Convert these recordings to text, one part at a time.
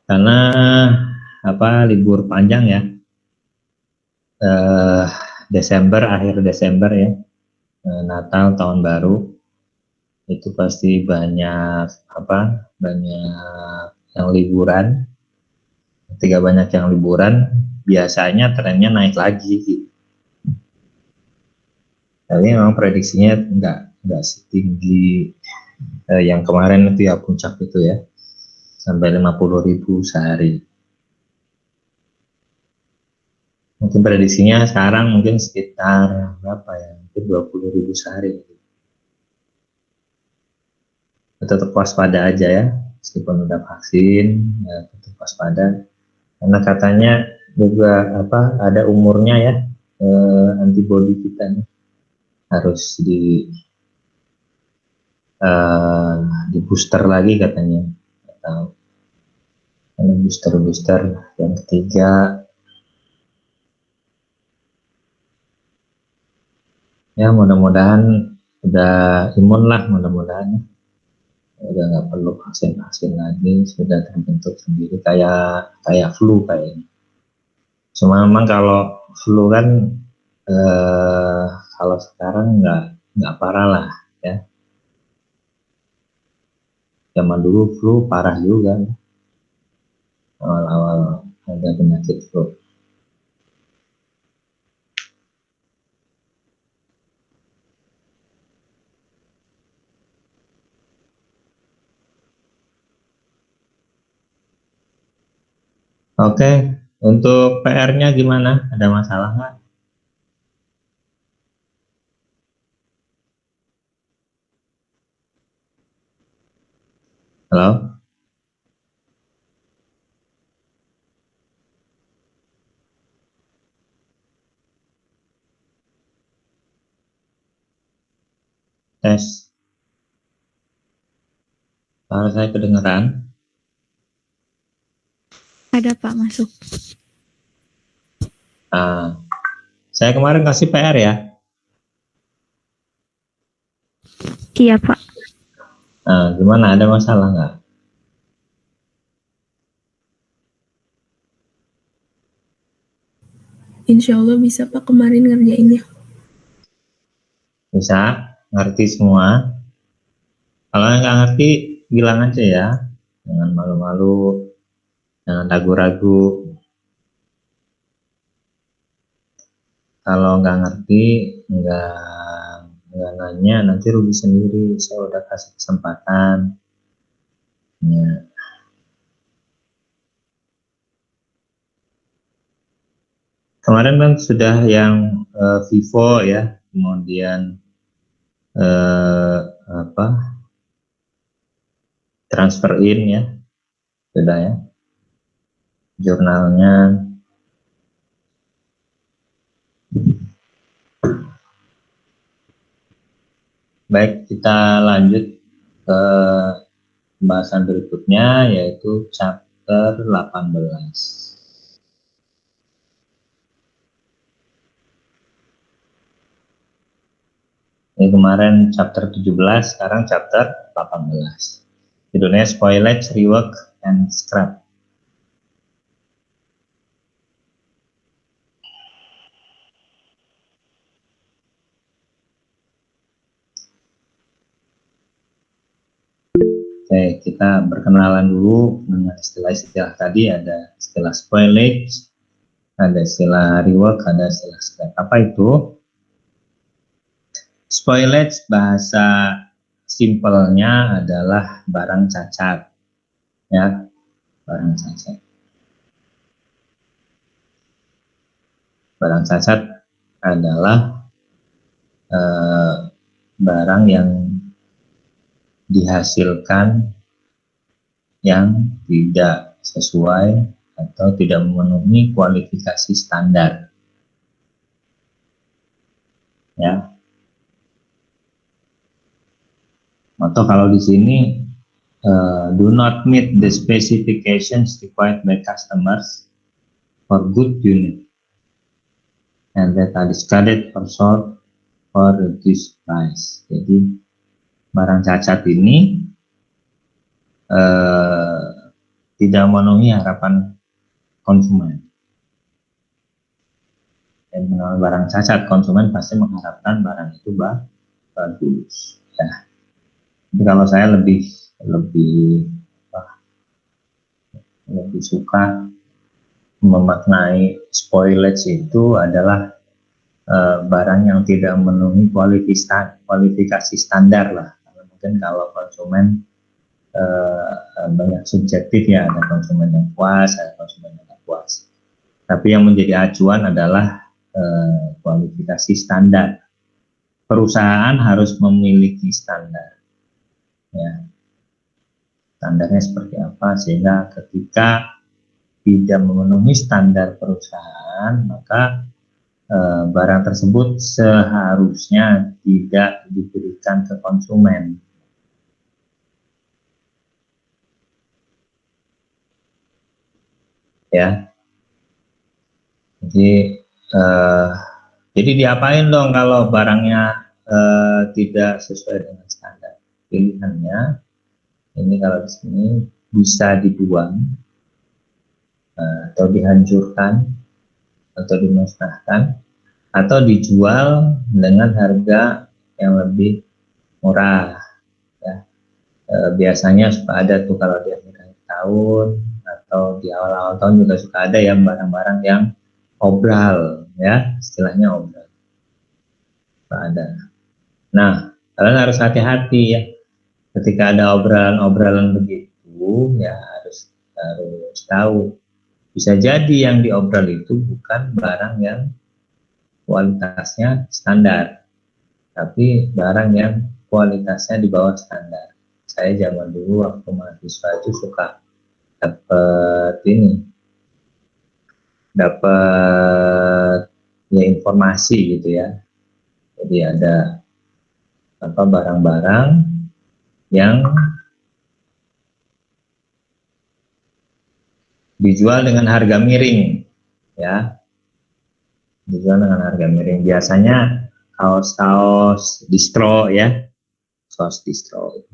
karena libur panjang ya, Desember, akhir Desember ya, Natal, tahun baru, itu pasti banyak banyak yang liburan. Ketika banyak yang liburan, biasanya trennya naik lagi gitu. Tapi memang prediksinya nggak setinggi yang kemarin itu ya, puncak itu ya, sampai 50.000 sehari. Mungkin prediksinya sekarang mungkin sekitar berapa ya, mungkin 20.000 sehari. Tetap waspada aja ya, meskipun udah vaksin ya, tetap waspada, karena katanya juga ada umurnya ya, antibodi kita nih harus di booster lagi katanya, atau booster yang ketiga ya, mudah-mudahan udah imun lah, mudah-mudahan udah nggak perlu vaksin lagi, sudah terbentuk sendiri kayak flu kayaknya. Cuma memang kalau flu kan kalau sekarang nggak parah lah ya. Zaman dulu flu parah juga, awal-awal ada penyakit flu. Oke, untuk PR-nya gimana? Ada masalah nggak? Halo? Tes. Kalau saya kedengeran? Ada Pak, masuk. Saya kemarin kasih PR ya. Iya Pak. Gimana? Ada masalah nggak? Insya Allah bisa Pak, kemarin ngerjainnya. Bisa? Ngerti semua? Kalau nggak ngerti, bilang aja ya. Jangan malu-malu, jangan ragu-ragu. Kalau nggak ngerti, nggak nanya, nanti rugi sendiri. Saya udah kasih kesempatan. Ya. Kemarin kan sudah yang Vivo ya, kemudian transfer in ya, sudah ya, jurnalnya. Baik, kita lanjut ke pembahasan berikutnya, yaitu chapter 18. Ini kemarin chapter 17, sekarang chapter 18. Judulnya Spoilage, Rework, and Scrap. Oke, kita berkenalan dulu dengan istilah-istilah tadi. Ada istilah spoilage, ada istilah rework, ada istilah scrap. Apa itu? Spoilage bahasa simpelnya adalah barang cacat, ya, barang cacat. Barang cacat adalah barang yang dihasilkan yang tidak sesuai atau tidak memenuhi kualifikasi standar, ya. Atau kalau di sini do not meet the specifications required by customers for good unit and that are discarded or sold for reduced price. Jadi barang cacat ini tidak memenuhi harapan konsumen. Dan mengenal barang cacat, konsumen pasti mengharapkan barang itu bagus. Ya. Jadi kalau saya lebih lebih suka memaknai spoilage itu adalah barang yang tidak memenuhi kualifikasi standar lah. Mungkin kalau konsumen banyak subjektif ya, ada konsumen yang puas, ada konsumen yang tidak puas. Tapi yang menjadi acuan adalah kualifikasi standar. Perusahaan harus memiliki standar. Ya. Standarnya seperti apa sehingga ketika tidak memenuhi standar perusahaan, maka barang tersebut seharusnya tidak diberikan ke konsumen. Ya, jadi diapain dong kalau barangnya tidak sesuai dengan standar? Pilihannya ini kalau di sini bisa dibuang atau dihancurkan atau dimusnahkan atau dijual dengan harga yang lebih murah. Ya. Biasanya suka ada tuh kalau di akhir tahun atau di awal-awal tahun juga suka ada ya barang-barang yang obral, ya istilahnya obral. Suka ada. Nah, kalian harus hati-hati ya ketika ada obrolan begitu, ya harus tahu. Bisa jadi yang diobral itu bukan barang yang kualitasnya standar, tapi barang yang kualitasnya di bawah standar. Saya zaman dulu waktu mahasiswa itu suka dapat ya informasi gitu ya. Jadi ada barang-barang yang dijual dengan harga miring, ya, dijual dengan harga miring. Biasanya kaos-kaos distro, ya, kaos distro.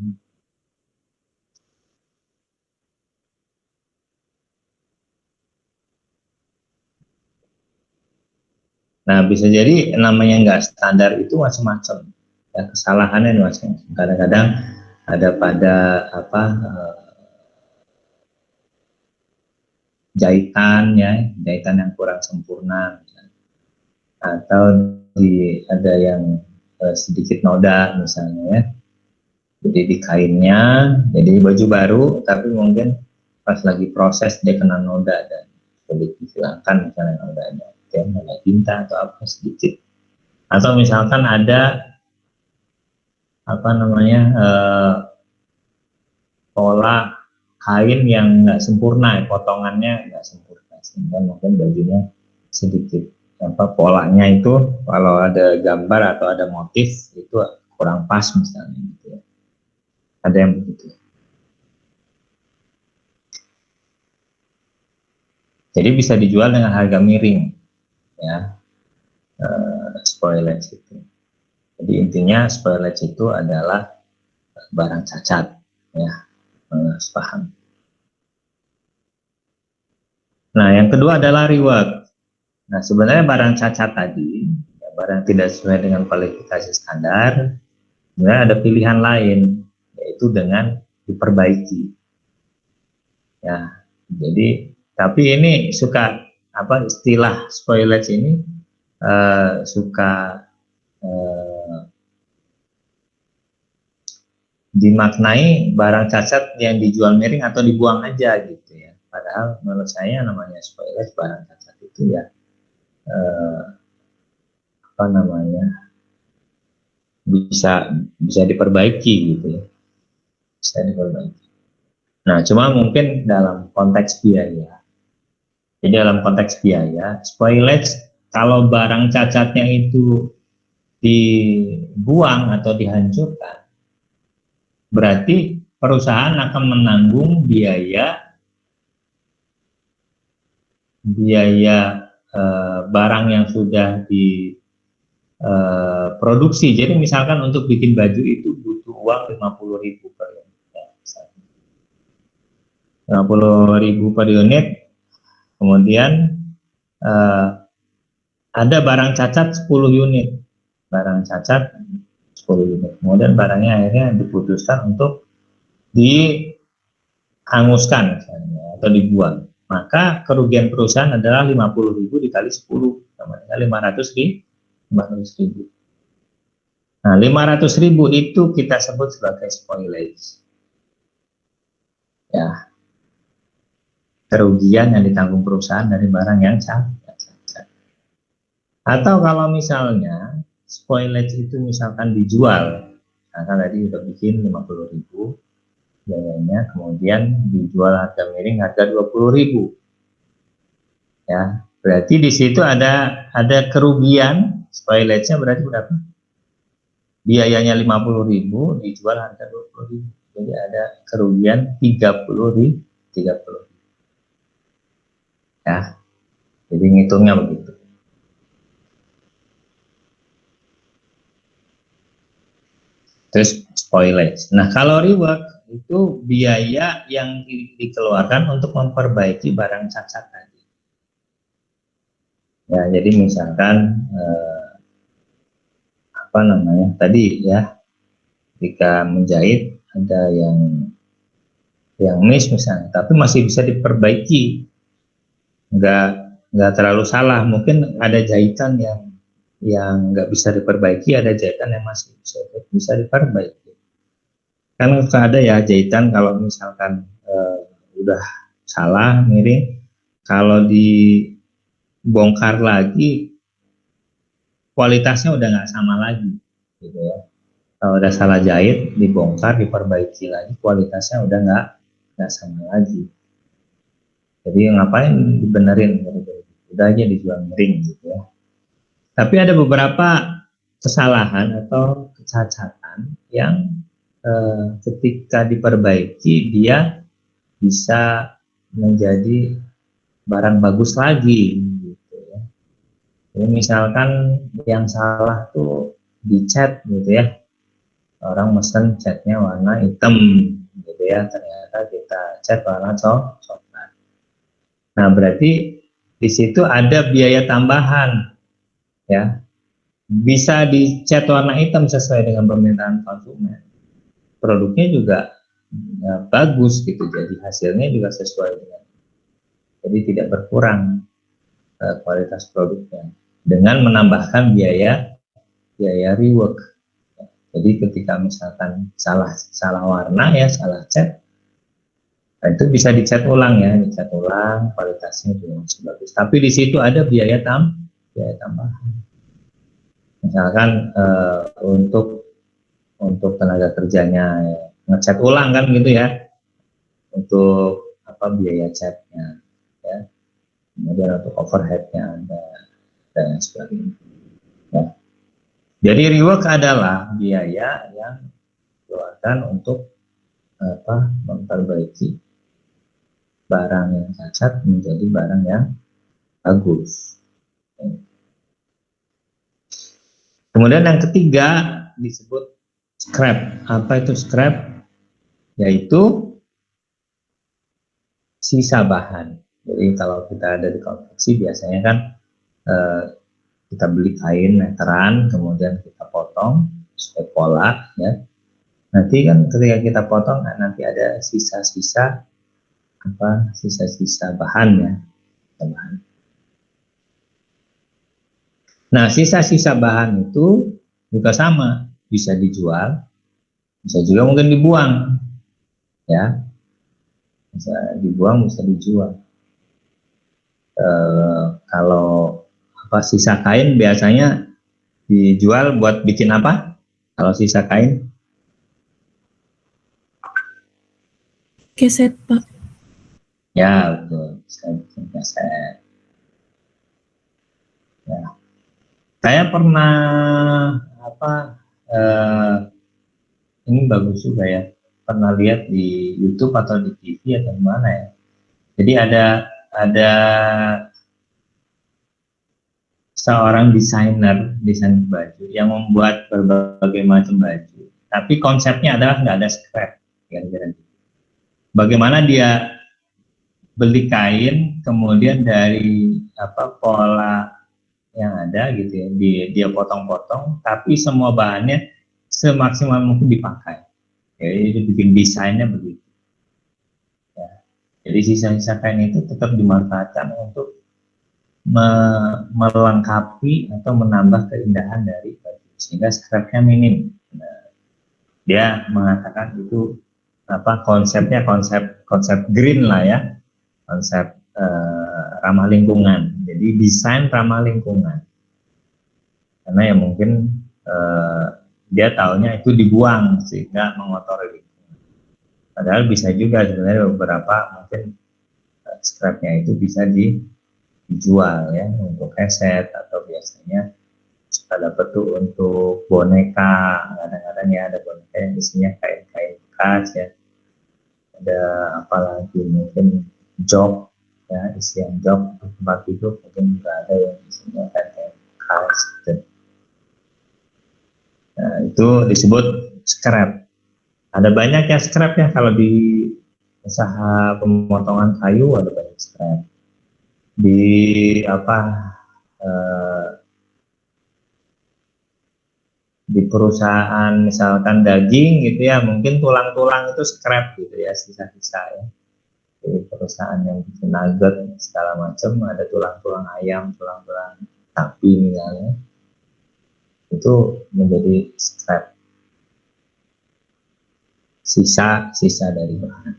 Nah, bisa jadi namanya nggak standar itu macam-macam, ya, kesalahannya macam-macam. Kadang-kadang ada pada jahitan yang kurang sempurna, atau ada yang sedikit noda misalnya ya. Jadi di kainnya, jadi baju baru, tapi mungkin pas lagi proses dia kena noda dan sulit dihilangkan misalnya nodanya, ya, noda tinta atau apa sedikit. Atau misalkan ada pola kain yang nggak sempurna, potongannya nggak sempurna, sehingga mungkin bajunya sedikit polanya itu kalau ada gambar atau ada motif itu kurang pas misalnya gitu ya. Ada yang begitu. Jadi bisa dijual dengan harga miring, ya, spoilage itu. Jadi intinya spoilage itu adalah barang cacat, ya, harus paham. Nah, yang kedua adalah reward. Nah, sebenarnya barang cacat tadi, ya, barang tidak sesuai dengan kualifikasi standar, sebenarnya ada pilihan lain, yaitu dengan diperbaiki. Ya, jadi tapi ini suka istilah spoilage ini suka dimaknai barang cacat yang dijual miring atau dibuang aja gitu ya. Padahal menurut saya namanya spoilage barang cacat itu ya bisa diperbaiki gitu ya. Bisa diperbaiki. Nah, cuma mungkin dalam konteks biaya. Jadi dalam konteks biaya, spoilage kalau barang cacatnya itu dibuang atau dihancurkan, berarti perusahaan akan menanggung biaya barang yang sudah diproduksi. Jadi misalkan untuk bikin baju itu butuh uang 50.000 per unit, ya, 50.000 per unit. Kemudian ada barang cacat 10 unit. Barang cacat 10 unit. Kemudian barangnya akhirnya diputuskan untuk dihanguskan misalnya, atau dibuang. Maka kerugian perusahaan adalah 50.000 dikali 10, sama dengan 500.000. Nah, 500.000 itu kita sebut sebagai spoilage. Ya, kerugian yang ditanggung perusahaan dari barang yang cacat. Atau kalau misalnya spoilage itu misalkan dijual, misalkan tadi udah bikin 50.000 biayanya, kemudian dijual harga miring harga 20.000. Ya, berarti di situ ada kerugian, spoilage-nya berarti berapa? Biayanya 50.000 dijual harga 20.000. Jadi ada kerugian 30.000. Ya. Jadi ngitungnya begitu. Terus spoilage. Nah, kalau rework itu biaya yang dikeluarkan untuk memperbaiki barang cacat tadi. Ya, jadi misalkan tadi ya, ketika menjahit ada yang miss misalnya, tapi masih bisa diperbaiki, nggak terlalu salah. Mungkin ada jahitan yang nggak bisa diperbaiki, ada jahitan yang masih bisa diperbaiki. Kan ada ya jahitan kalau misalkan udah salah miring, kalau dibongkar lagi kualitasnya udah nggak sama lagi, gitu ya. Kalau udah salah jahit, dibongkar, diperbaiki lagi, kualitasnya udah nggak sama lagi. Jadi ngapain dibenerin? Udah aja dijual miring, gitu ya. Tapi ada beberapa kesalahan atau kecacatan yang ketika diperbaiki dia bisa menjadi barang bagus lagi, gitu ya. Jadi misalkan yang salah tuh dicat, gitu ya. Orang mesen catnya warna hitam, gitu ya. Ternyata kita cat warna coklat. Nah, berarti di situ ada biaya tambahan, ya. Bisa dicat warna hitam sesuai dengan permintaan konsumen. Produknya juga bagus, gitu. Jadi hasilnya juga sesuai dengan. Jadi tidak berkurang kualitas produknya dengan menambahkan biaya rework. Jadi ketika misalkan salah warna ya, salah cat, nah itu bisa dicat ulang ya, dicat ulang, kualitasnya juga masih bagus. Tapi di situ ada biaya tambahan. Misalkan untuk tenaga kerjanya ya, ngecat ulang kan gitu ya, untuk biaya catnya ya, kemudian untuk overheadnya ada dan sebagainya ya. Jadi rework adalah biaya yang dikeluarkan untuk memperbaiki barang yang cacat menjadi barang yang bagus. Kemudian yang ketiga disebut scrap. Apa itu scrap? Yaitu sisa bahan. Jadi kalau kita ada di konveksi biasanya kan kita beli kain meteran, kemudian kita potong sesuai pola, ya. Nanti kan ketika kita potong, nanti ada sisa-sisa bahan ya, bahan. Nah, sisa-sisa bahan itu juga sama, bisa dijual, bisa juga mungkin dibuang, ya. Bisa dibuang, bisa dijual. Kalau sisa kain biasanya dijual buat bikin apa? Kalau sisa kain? Keset, Pak. Ya, betul. Bisa bikin keset. Ya. Saya pernah ini bagus juga ya. Pernah lihat di YouTube atau di TV atau di mana ya. Jadi ada seorang desain baju yang membuat berbagai macam baju, tapi konsepnya adalah nggak ada scrap. Bagaimana dia beli kain, kemudian dari pola yang ada gitu ya, dia potong-potong, tapi semua bahannya semaksimal mungkin dipakai. Jadi dia bikin desainnya begitu. Ya. Jadi sisa-sisa kain itu tetap dimanfaatkan untuk melengkapi atau menambah keindahan dari baju, sehingga scrapnya minim. Nah, dia mengatakan itu konsepnya konsep green lah ya, konsep ramah lingkungan. Jadi desain ramah lingkungan, karena ya mungkin dia taunya itu dibuang sehingga mengotori lingkungan. Padahal bisa juga sebenarnya beberapa mungkin scrapnya itu bisa dijual ya untuk headset, atau biasanya ada tuh untuk boneka. Kadang-kadang ya ada boneka yang isinya kain-kain bekas ya, ada apalagi mungkin jok ya, isian jok tempat tidur, mungkin juga ada yang isinya kain-kain bekas gitu. Nah, itu disebut scrap. Ada banyak ya scrap ya, kalau di usaha pemotongan kayu ada banyak scrap. Di di perusahaan misalkan daging gitu ya, mungkin tulang-tulang itu scrap gitu ya, sisa-sisa ya. Di perusahaan yang bikin nugget segala macam, ada tulang-tulang ayam, tulang-tulang sapi misalnya, itu menjadi scrap, sisa dari bahan.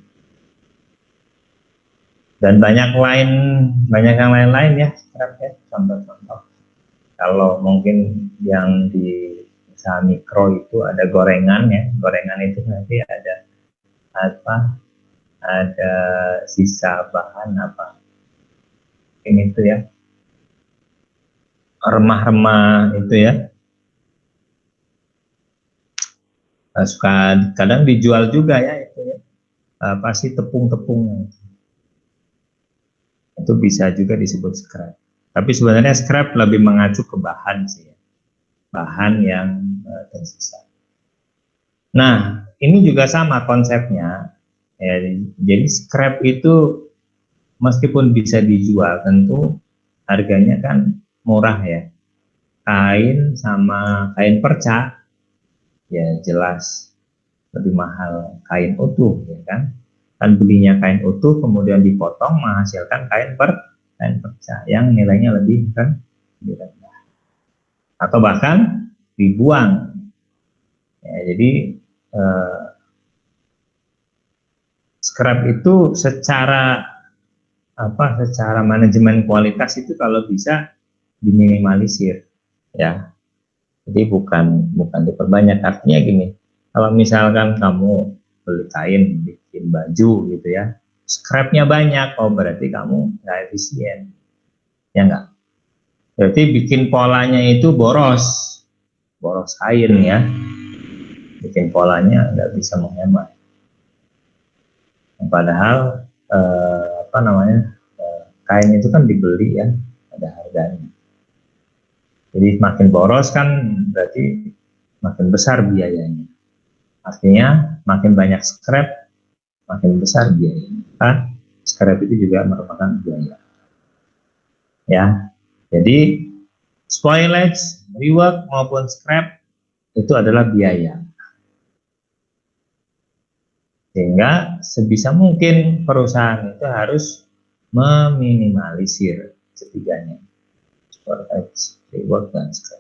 Dan banyak yang lain-lain ya scrap ya, contoh-contoh. Kalau mungkin yang di usaha mikro itu ada gorengan ya, gorengan itu nanti ada ada sisa bahan ini tuh ya, remah-remah itu ya, suka kadang dijual juga ya itu ya, pasti tepung-tepung itu bisa juga disebut scrap. Tapi sebenarnya scrap lebih mengacu ke bahan sih ya, bahan yang tersisa. Nah, ini juga sama konsepnya ya, jadi scrap itu meskipun bisa dijual, tentu harganya kan murah ya. Kain sama kain perca ya jelas lebih mahal kain utuh ya kan. Kan belinya kain utuh kemudian dipotong menghasilkan kain perca yang nilainya lebih rendah. Atau bahkan dibuang. Ya, jadi scrap itu secara manajemen kualitas itu kalau bisa diminimalisir ya. Jadi bukan diperbanyak. Artinya gini, kalau misalkan kamu beli kain bikin baju gitu ya, scrapnya banyak, berarti kamu nggak efisien ya nggak. Berarti bikin polanya itu boros kain ya, bikin polanya nggak bisa menghemat. Padahal kain itu kan dibeli ya, ada harganya. Jadi makin boros kan berarti makin besar biayanya. Artinya makin banyak scrap, makin besar biayanya. Scrap itu juga merupakan biaya. Ya, jadi spoilage, rework maupun scrap itu adalah biaya. Sehingga sebisa mungkin perusahaan itu harus meminimalisir ketiganya, spoilage, rework, dan scrap.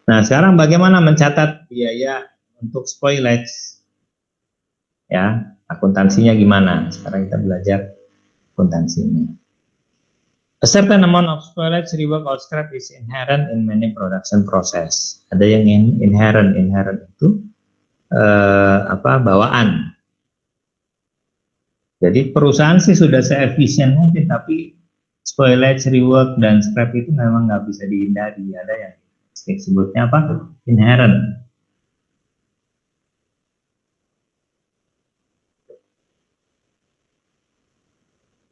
Nah, sekarang bagaimana mencatat biaya untuk spoilage? Ya, akuntansinya gimana? Sekarang kita belajar akuntansinya. A certain amount of spoilage, rework, or scrap is inherent in many production process. Ada yang inherent itu bawaan. Jadi perusahaan sih sudah seefisien mungkin, tapi spoilage, rework, dan scrap itu memang nggak bisa dihindari. Ada yang disebutnya inherent.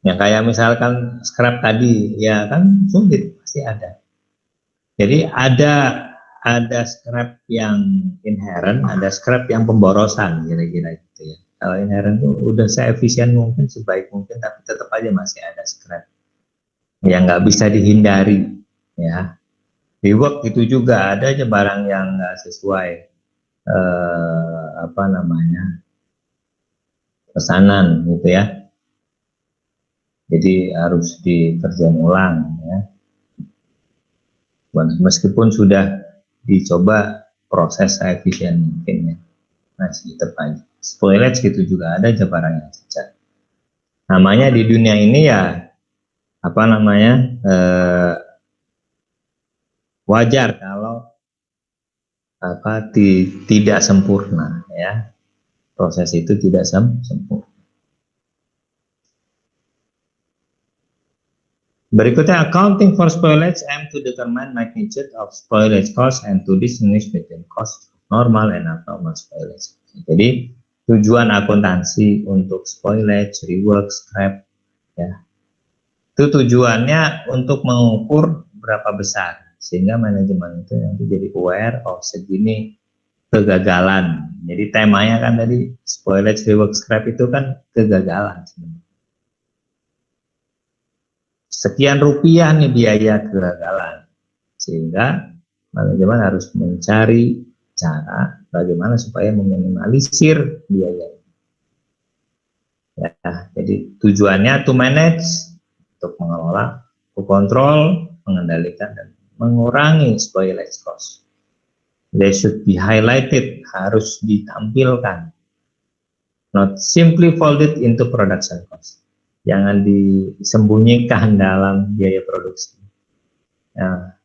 Ya kayak misalkan scrap tadi, ya kan sulit, pasti ada. Jadi ada scrap yang inherent, ada scrap yang pemborosan, kira-kira gitu ya. Kalau inherent itu udah seefisien mungkin, sebaik mungkin, tapi tetap aja masih ada scrap yang nggak bisa dihindari, ya. Di work itu juga ada aja barang yang nggak sesuai apa namanya pesanan gitu ya. Jadi harus dikerjain ulang ya. Meskipun sudah dicoba proses efisien mungkin ya, masih tetap aja. Spoilage gitu juga ada aja barang yang cacat. Namanya di dunia ini ya apa namanya wajar kalau apa tidak sempurna ya, proses itu tidak sempurna. Berikutnya, accounting for spoilage aim to determine magnitude of spoilage cost and to distinguish between cost normal and abnormal spoilage. Jadi tujuan akuntansi untuk spoilage, rework, scrap, ya, itu tujuannya untuk mengukur berapa besar, sehingga manajemen itu nanti jadi aware of segini kegagalan. Jadi temanya kan tadi spoilage, rework, scrap itu kan kegagalan. Sekian rupiah nih biaya kegagalan, sehingga manajemen harus mencari cara bagaimana supaya meminimalisir biaya ini. Ya, jadi tujuannya to manage, untuk mengelola, to control, mengendalikan, dan mengurangi spoilage cost. They should be highlighted, harus ditampilkan, not simply folded into production cost. Jangan disembunyikan dalam biaya produksi. Nah,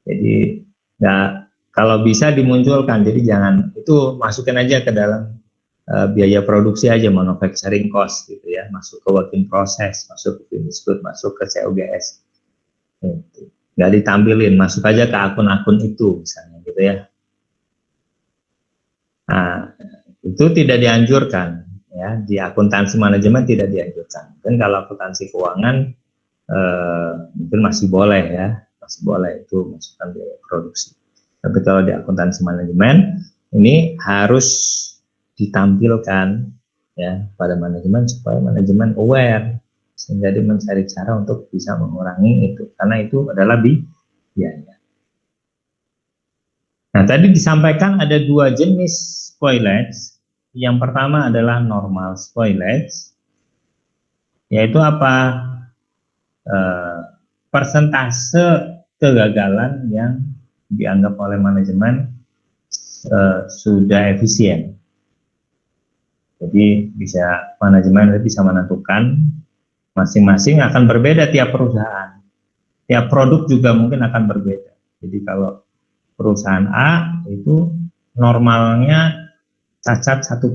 jadi nggak, kalau bisa dimunculkan, jadi jangan itu masukin aja ke dalam biaya produksi aja, manufacturing cost gitu ya, masuk ke work in process, masuk ke finished good, masuk ke COGS. Gitu. Nggak ditampilin, masuk aja ke akun-akun itu misalnya gitu ya. Nah, itu tidak dianjurkan ya, di akuntansi manajemen tidak dianjurkan. Dan kalau akuntansi keuangan mungkin masih boleh ya, masih boleh itu masukkan biaya produksi. Tapi kalau di akuntansi manajemen ini harus ditampilkan ya pada manajemen supaya manajemen aware, sehingga dia mencari cara untuk bisa mengurangi itu, karena itu adalah biaya. Nah, tadi disampaikan ada dua jenis spoilage. Yang pertama adalah normal spoilage, yaitu apa? Persentase kegagalan yang dianggap oleh manajemen sudah efisien. Jadi manajemen bisa menentukan, masing-masing akan berbeda tiap perusahaan. Tiap produk juga mungkin akan berbeda. Jadi kalau perusahaan A itu normalnya cacat 1%.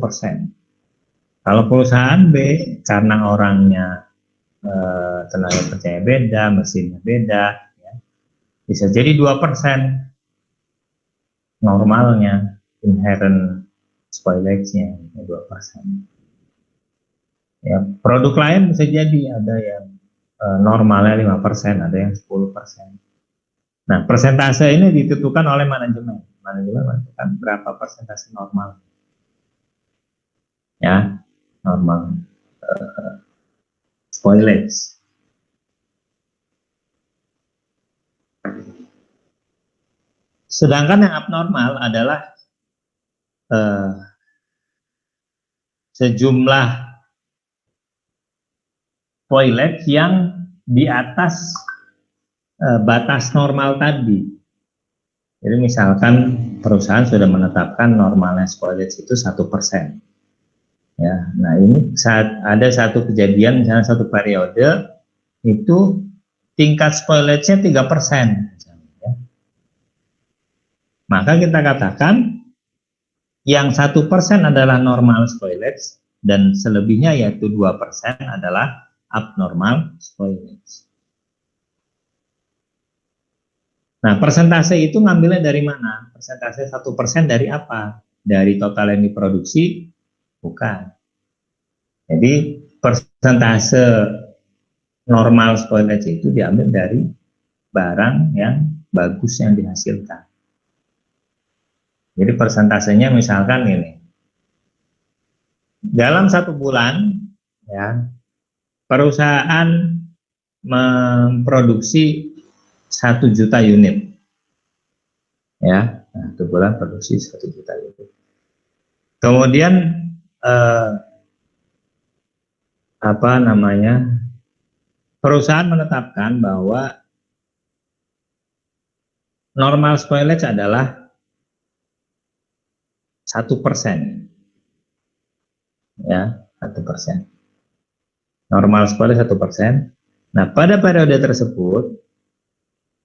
Kalau perusahaan B karena orangnya tenaga kerjanya beda, mesinnya beda, ya, bisa jadi 2% normalnya, inherent spoilage-nya 2%. Ya, produk lain bisa jadi ada yang normalnya 5%, ada yang 10%. Nah, persentase ini ditentukan oleh manajemen. Manajemen menentukan berapa persentase normal. Ya, normal spoilage. Sedangkan yang abnormal adalah sejumlah spoilage yang di atas batas normal tadi. Jadi misalkan perusahaan sudah menetapkan normalnya spoilage itu 1%. Ya, nah ini saat ada satu kejadian, misalnya satu periode itu tingkat spoilage-nya 3%. Ya. Maka kita katakan yang 1% adalah normal spoilage dan selebihnya yaitu 2% adalah abnormal spoilage. Nah, persentase itu ngambilnya dari mana? Persentase 1% dari apa? Dari total yang diproduksi? Bukan. Jadi persentase normal spoilage itu diambil dari barang yang bagus yang dihasilkan. Jadi persentasenya misalkan ini, dalam 1 bulan, ya, perusahaan memproduksi 1 juta unit, ya, 1 bulan produksi 1 juta unit. Kemudian perusahaan menetapkan bahwa normal spoilage adalah 1%, ya, 1%. Normal spoilage 1%. Nah, pada periode tersebut,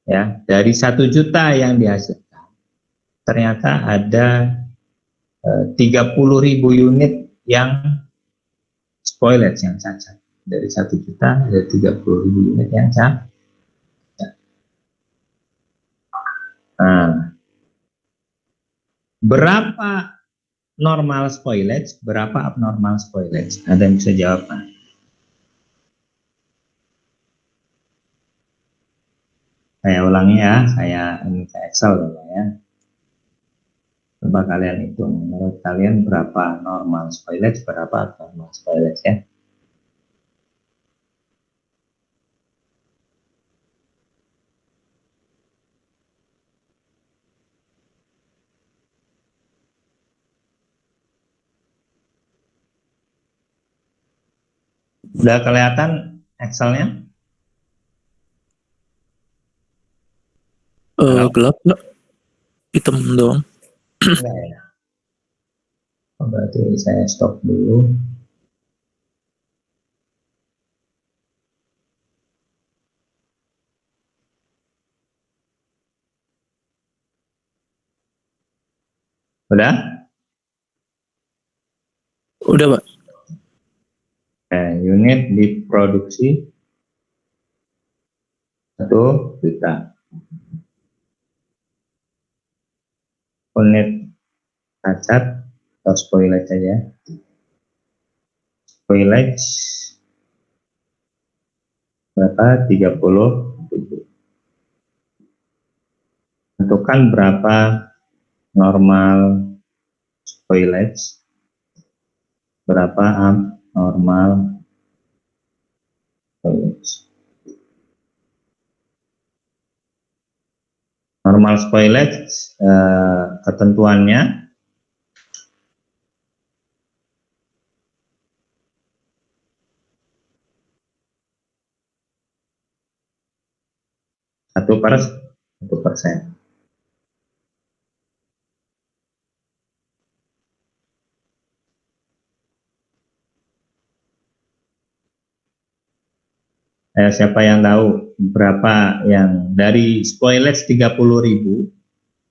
ya, dari 1 juta yang dihasilkan, ternyata ada 30.000 unit yang spoilage, yang cacat. Dari 1 juta ada 30.000 unit yang cacat. Nah, berapa normal spoilage, berapa abnormal spoilage? Ada yang bisa jawab? Nah, saya ulangi ya, ini ke Excel ya. Coba kalian hitung, menurut kalian berapa normal spoilage, berapa abnormal spoilage ya? Udah kelihatan Excelnya? Gelap nggak? Hitam doang. Enggak ya. Oh, berarti saya stop dulu. Udah? Udah, Pak. Unit diproduksi 1 juta. Unit cacat atau spoilage aja. Spoilage berapa? 30.000. Tentukan berapa normal spoilage, berapa abnormal spoilage. Normal spoilage ketentuannya satu persen. Siapa yang tahu berapa yang dari spoilage 30.000,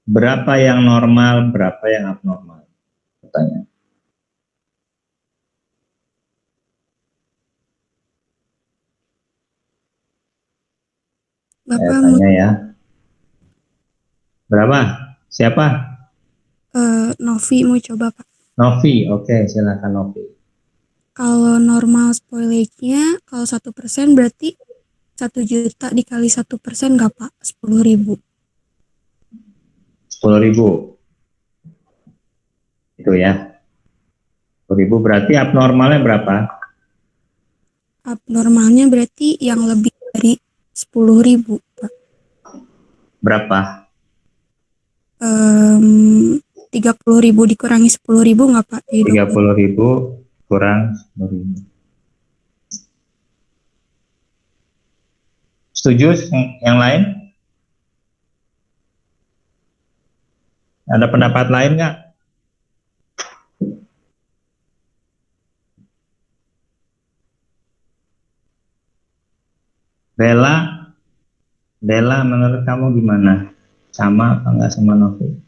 berapa yang normal, berapa yang abnormal? Pertanyaan. Saya Bapak tanya ya. Berapa? Siapa? Novi mau coba, Pak. Novi, oke, silakan Novi. Kalau normal spoilage-nya, kalau 1% berarti 1 juta dikali 1% nggak, Pak? 10.000. 10.000. Itu ya. 10.000 berarti abnormalnya berapa? Abnormalnya berarti yang lebih dari 10.000, Pak. Berapa? 30.000 dikurangi 10.000 nggak, Pak? 30.000 kurang 10.000. Setuju yang lain? Ada pendapat lain nggak? Bella, menurut kamu gimana? Sama apa nggak sama Novi?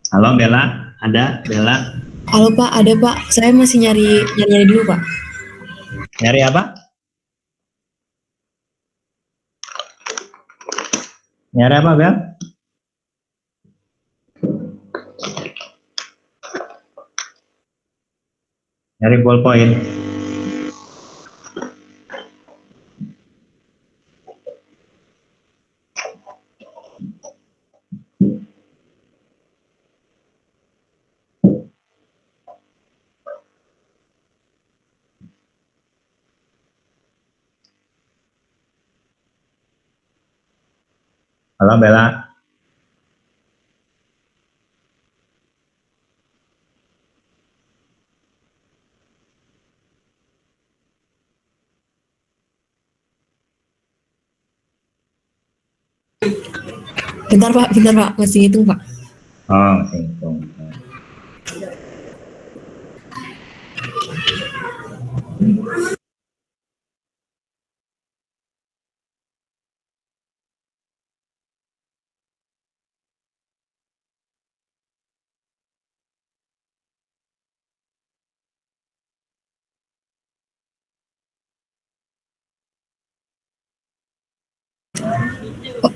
Halo Bella, ada Bella? Halo Pak, ada Pak. Saya masih nyari dulu Pak. Nyari apa? Nyari apa Bel? Nyari ballpoint. Halo Bella. Bentar Pak, masih hitung Pak. Oh, masih hitung.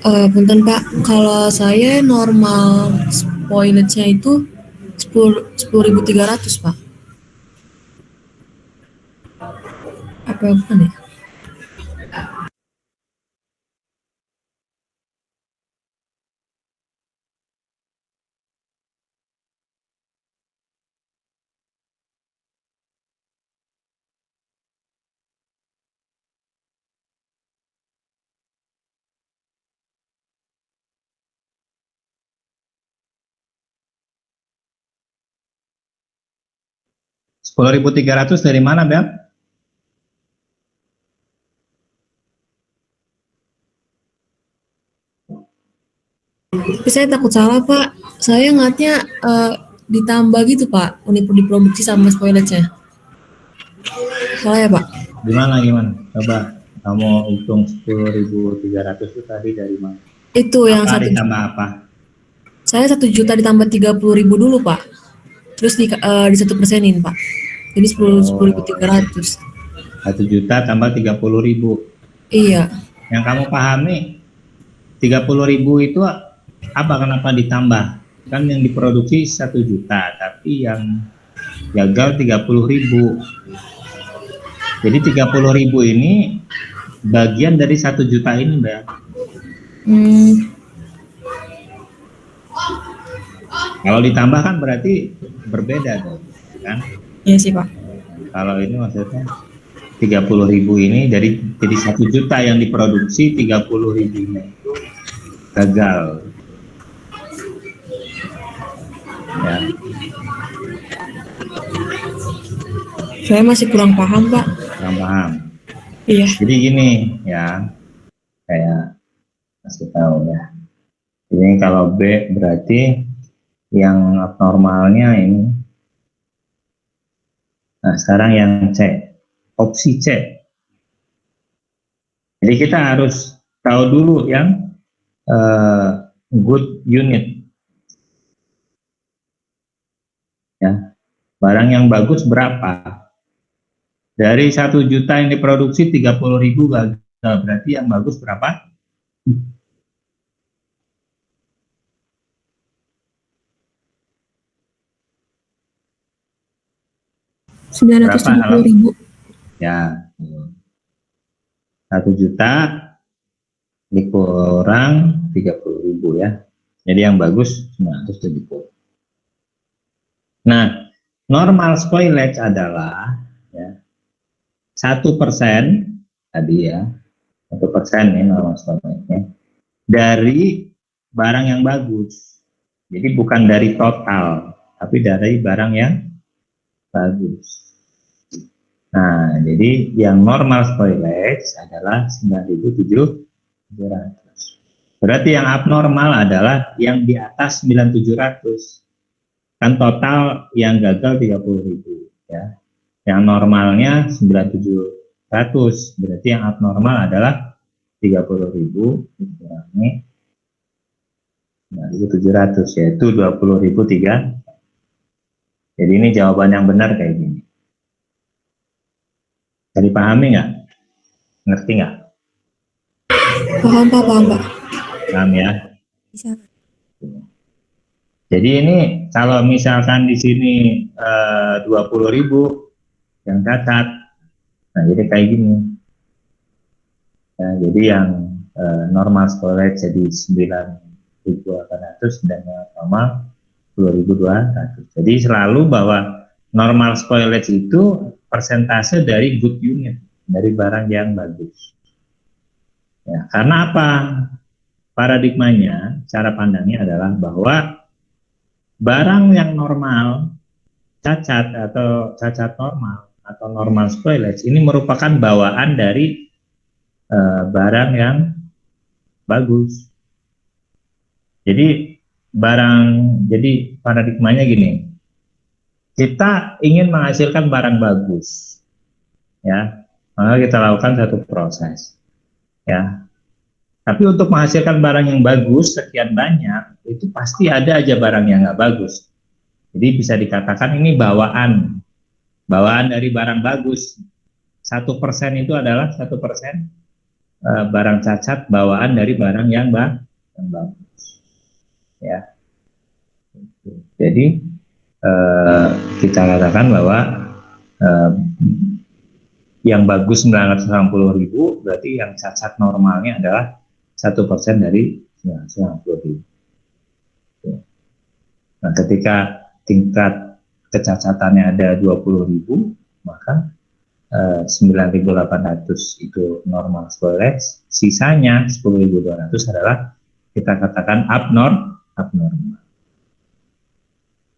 Punten Pak, kalau saya normal spoilage-nya itu 10.300 Pak. Apa bukan ya? $10.300 dari mana, Bel? Tapi saya takut salah Pak. Saya ingatnya ditambah gitu Pak, unit diproduksi sama spoilage-nya. Salah ya Pak? Gimana? Coba kamu hitung 10.300 itu tadi dari mana? Itu yang Apa 1 ditambah apa? Saya 1 juta ditambah 30.000 dulu Pak. Terus di 1%-in Pak. Jadi 10.300. 1 juta tambah 30.000. Iya. Yang kamu pahami 30.000 itu apa, kenapa ditambah? Kan yang diproduksi 1 juta, tapi yang gagal 30.000. Jadi 30.000 ini bagian dari 1 juta ini, Mbak. Kalau ditambah kan berarti berbeda dong, kan? Iya sih Pak. Kalau ini maksudnya 30.000 ini jadi 1 juta yang diproduksi, 30.000-nya itu gagal. Ya. Saya masih kurang paham Pak. Kurang paham. Iya. Jadi gini ya, kayak kasih tahu ya. Ini kalau B berarti yang abnormalnya ini. Nah, sekarang yang C, opsi C. Jadi kita harus tahu dulu yang good unit. Ya, barang yang bagus berapa? Dari 1 juta yang diproduksi 30.000 gagal, berarti yang bagus berapa? Rp970.000. Ya, 1 juta dikurang 30.000 ya. Jadi yang bagus 970. Nah, normal spoilage adalah ya 1% tadi ya, 1% nih normal spoilage-nya dari barang yang bagus. Jadi bukan dari total, tapi dari barang yang bagus. Nah, jadi yang normal spoilage adalah 9.700. Berarti yang abnormal adalah yang di atas 9.700. Kan total yang gagal 30.000 ya. Yang normalnya 9.700. Berarti yang abnormal adalah 30.000 dikurangi 9.700, yaitu 20.003. Jadi ini jawaban yang benar kayak gini. Bisa dipahami nggak? Ngerti nggak? Paham Pak. Paham ya? Bisa. Jadi ini kalau misalkan di sini 20.000 yang cacat, nah jadi kayak gini. Ya, jadi yang normal storage jadi 9.800 dan yang normal 10.200. Jadi selalu bahwa normal spoilage itu persentase dari good unit, dari barang yang bagus. Ya, karena apa? paradigmanya, cara pandangnya adalah bahwa barang yang normal, cacat atau cacat normal atau normal spoilage ini merupakan bawaan dari barang yang bagus. Jadi paradigmanya gini, kita ingin menghasilkan barang bagus, ya, maka kita lakukan satu proses, ya. Tapi untuk menghasilkan barang yang bagus sekian banyak, itu pasti ada aja barang yang nggak bagus. Jadi bisa dikatakan ini bawaan dari barang bagus. 1% itu adalah 1% barang cacat bawaan dari barang yang bagus. Ya. Jadi kita katakan bahwa yang bagus 980.000 berarti yang cacat normalnya adalah 1% dari 980.000. Nah, ketika tingkat kecacatannya ada 20.000, maka 9.800 itu normal spoilage, sisanya 10.200 adalah kita katakan abnormal.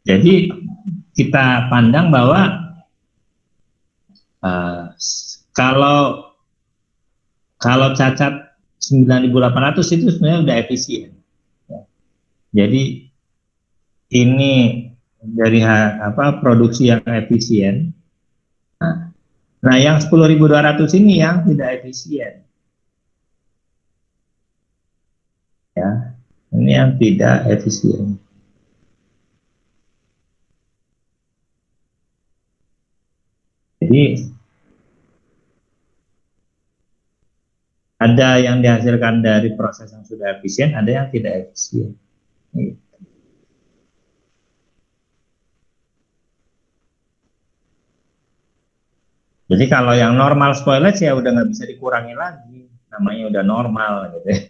Jadi kita pandang bahwa kalau cacat 9.800 itu sebenarnya udah efisien. Ya. Jadi ini dari produksi yang efisien. Nah, yang 10.200 ini yang tidak efisien. Ya, ini yang tidak efisien. Jadi ada yang dihasilkan dari proses yang sudah efisien, ada yang tidak efisien. Jadi kalau yang normal spoilage ya udah nggak bisa dikurangi lagi, namanya udah normal gitu ya.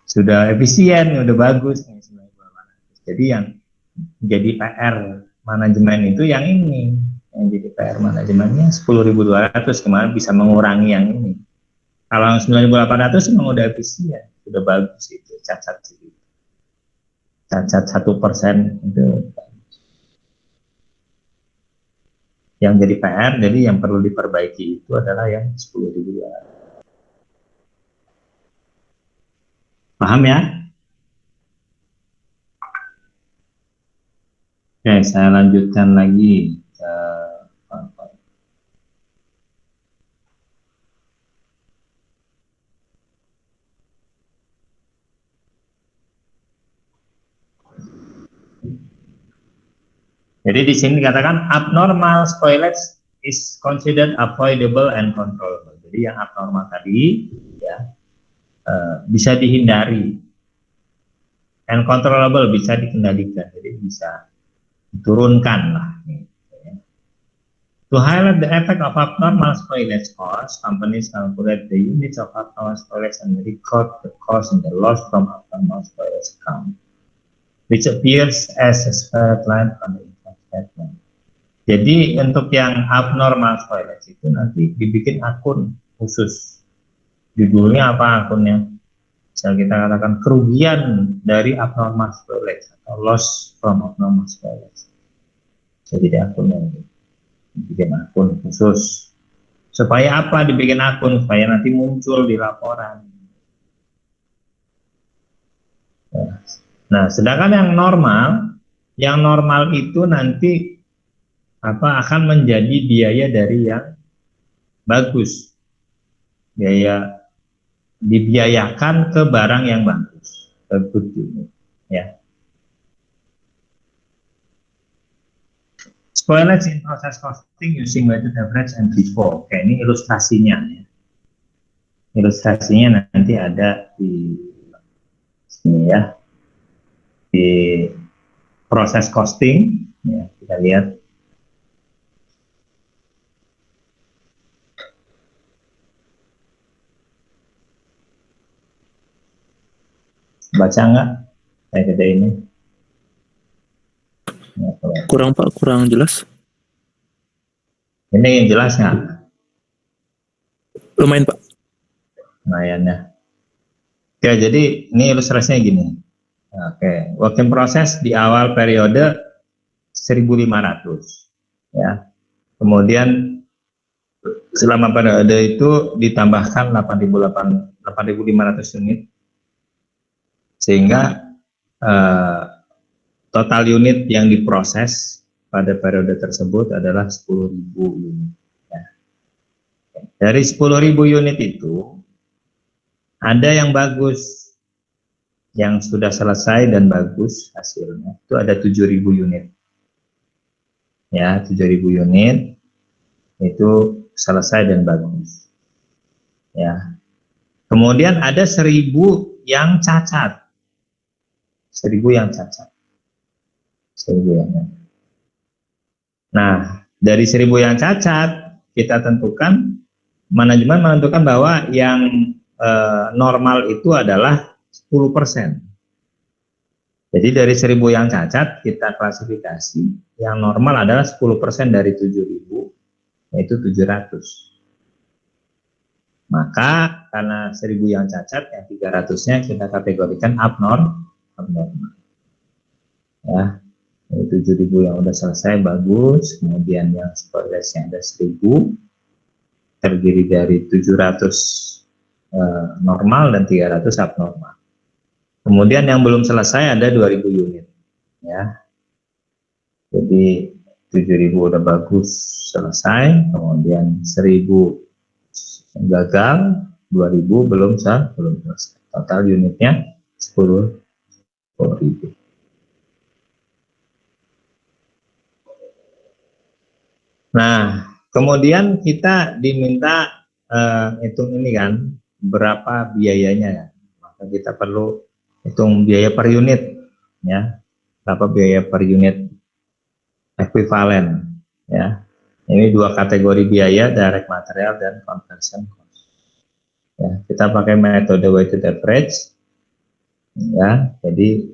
Sudah efisien, udah bagus nih. Jadi yang jadi PR manajemen itu yang ini, yang jadi PR manajemennya 10.200 kemarin bisa mengurangi yang ini. Kalau yang 9.800 memang udah efisien, udah bagus itu cacat segitu. Cacat 1% itu. Yang jadi PR, jadi yang perlu diperbaiki itu adalah yang 10.200. Paham ya? Oke, saya lanjutkan lagi. Jadi di sini dikatakan abnormal spoilage is considered avoidable and controllable. Jadi yang abnormal tadi ya bisa dihindari, and controllable bisa dikendalikan. Jadi bisa diturunkan lah. To highlight the effect of abnormal spoilage cost, companies calculate the units of abnormal spoilage and record the cost and the loss from abnormal spoilage account, which appears as a separate line on the income statement. Jadi untuk yang abnormal spoilage itu nanti dibikin akun khusus. Judulnya apa akunnya? Bisa kita katakan kerugian dari abnormal spoilage atau loss from abnormal spoilage. Jadi di akunnya dibikin akun khusus. Supaya apa dibikin akun? Supaya nanti muncul di laporan. Nah, sedangkan yang normal itu nanti akan menjadi biaya dari yang bagus. Biaya dibiayakan ke barang yang bagus, ke good unit, ya. Spoilage in process costing using weighted average and FIFO. Oke, ini ilustrasinya, ya. Ilustrasinya nanti ada di sini ya, di proses costing, ya, kita lihat. Baca nggak saya gede ini? Kurang Pak, kurang jelas. Ini jelas nggak? Lumayan Pak. Lumayan ya. Oke, jadi ini ilustrasinya gini. Oke, work in process di awal periode 1.500 ya. Kemudian selama periode itu ditambahkan 8.500 unit, sehingga total unit yang diproses pada periode tersebut adalah 10.000 unit. Ya. Dari 10.000 unit itu ada yang bagus, yang sudah selesai dan bagus hasilnya itu ada 7.000 unit. Ya, 7.000 unit itu selesai dan bagus. Ya. Kemudian ada 1.000 yang cacat. 1.000 yang cacat. 1.000 yang cacat. Nah, dari 1.000 yang cacat, kita tentukan, manajemen menentukan bahwa yang normal itu adalah 10%. Jadi dari 1.000 yang cacat, kita klasifikasi, yang normal adalah 10% dari 7.000, yaitu 700. Maka karena 1.000 yang cacat, yang 300-nya kita kategorikan abnormal. Ya, 7.000 yang udah selesai bagus, kemudian yang spoilernya ada 1.000, terdiri dari 700 normal dan 300 abnormal. Kemudian yang belum selesai ada 2.000 unit. Ya, jadi 7.000 udah bagus selesai, kemudian 1.000 gagal, 2.000 belum selesai. Total unitnya 10.000. Nah, kemudian kita diminta hitung ini kan, berapa biayanya ya. Maka kita perlu hitung biaya per unit ya. Berapa biaya per unit ekuivalen ya. Ini dua kategori biaya, direct material dan conversion cost. Ya, kita pakai metode weighted average ya. Jadi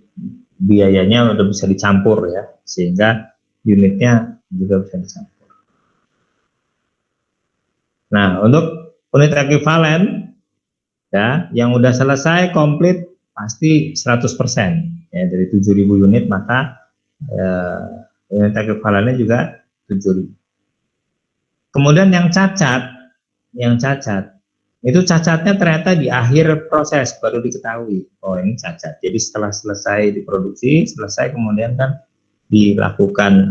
biayanya udah bisa dicampur ya, sehingga unitnya juga bisa dicampur. Nah, untuk unit ekuivalen ya, yang udah selesai komplit pasti 100% ya, dari 7.000 unit, maka unit ekuivalennya juga 7.000. Kemudian yang cacat itu cacatnya ternyata di akhir proses baru diketahui, oh ini cacat. Jadi setelah selesai diproduksi, selesai kemudian kan dilakukan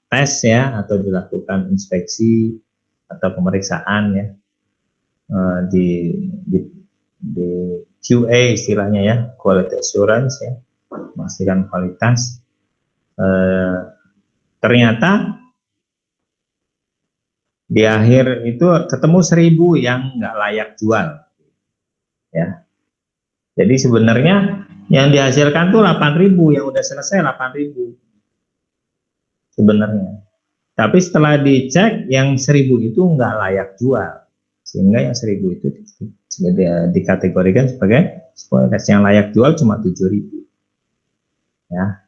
tes ya, atau dilakukan inspeksi atau pemeriksaan ya, di QA istilahnya ya, quality assurance ya, memastikan kualitas. Ternyata di akhir itu ketemu 1.000 yang nggak layak jual ya. Jadi sebenarnya yang dihasilkan tuh 8.000, yang udah selesai 8.000 sebenarnya. Tapi setelah dicek yang 1.000 itu nggak layak jual, sehingga yang 1.000 itu dikategorikan sebagai spoilers. Yang layak jual cuma 7.000 ya.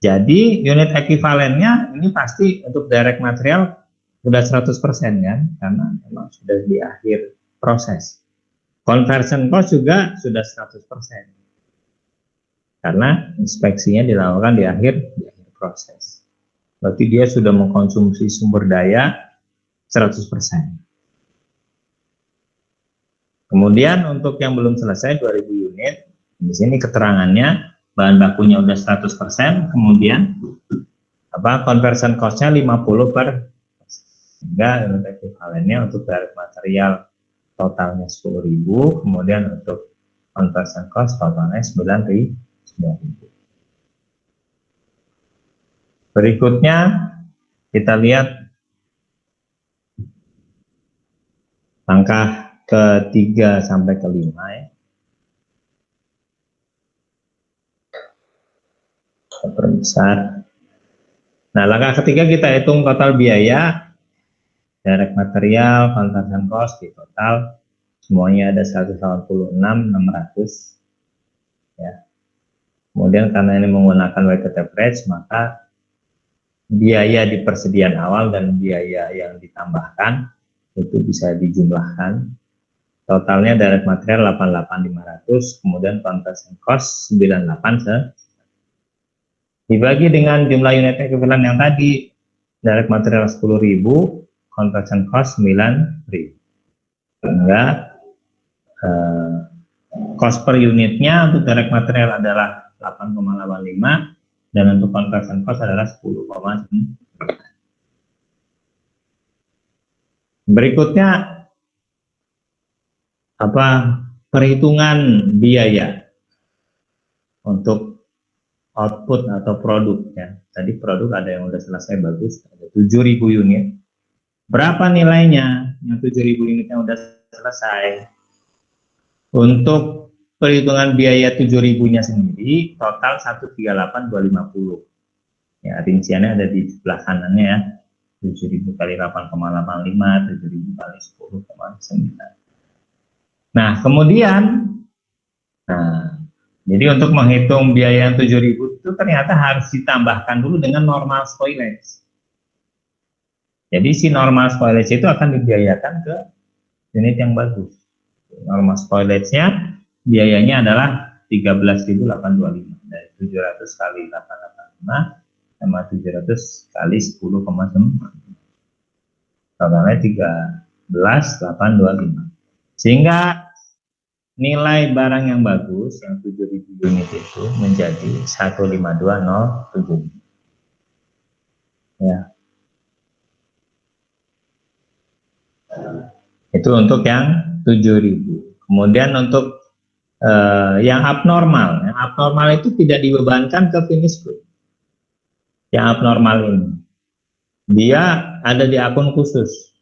Jadi unit ekuivalennya ini pasti untuk direct material sudah 100% kan, karena memang sudah di akhir proses. Conversion cost juga sudah 100%, karena inspeksinya dilakukan di akhir proses. Berarti dia sudah mengkonsumsi sumber daya 100%. Kemudian untuk yang belum selesai 2.000 unit, di sini keterangannya bahan bakunya udah 100%, kemudian conversion cost-nya 50%, sehingga unit ekuivalennya untuk direct material totalnya 10.000, kemudian untuk conversion cost totalnya 9.000. Berikutnya kita lihat langkah ke-3 sampai ke-5 ya. Perbesar. Nah, langkah ketiga kita hitung total biaya, direct material, conversion cost, di total semuanya ada 186.600 ya. Kemudian karena ini menggunakan weighted average, maka biaya di persediaan awal dan biaya yang ditambahkan itu bisa dijumlahkan. totalnya direct material 88.500, kemudian conversion cost 98 dibagi dengan jumlah unit equivalent yang tadi, direct material 10.000, conversion cost 9.000, sehingga cost per unitnya untuk direct material adalah 8,85 dan untuk conversion cost adalah 10,9. Berikutnya perhitungan biaya untuk output atau produk ya. Tadi produk ada yang sudah selesai bagus, ada 7.000 unit. Berapa nilainya yang 7.000 unit yang sudah selesai? Untuk perhitungan biaya 7.000-nya sendiri total 138.250. Ya, rinciannya ada di sebelah kanannya ya. 7.000 kali 8,85, 7.000 kali 10,9. Nah, kemudian jadi untuk menghitung biaya 7.000 itu ternyata harus ditambahkan dulu dengan normal spoilage. Jadi si normal spoilage itu akan dibiayakan ke unit yang bagus. Normal spoilage-nya biayanya adalah 13.825 dari 700 kali 885 sama 700 kali 10,9. Totalnya 13.825. Sehingga nilai barang yang bagus yang 7.000 unit itu menjadi 15207. Ya. Itu untuk yang 7.000. Kemudian untuk yang abnormal itu tidak dibebankan ke finish good. Yang abnormal ini dia ada di akun khusus.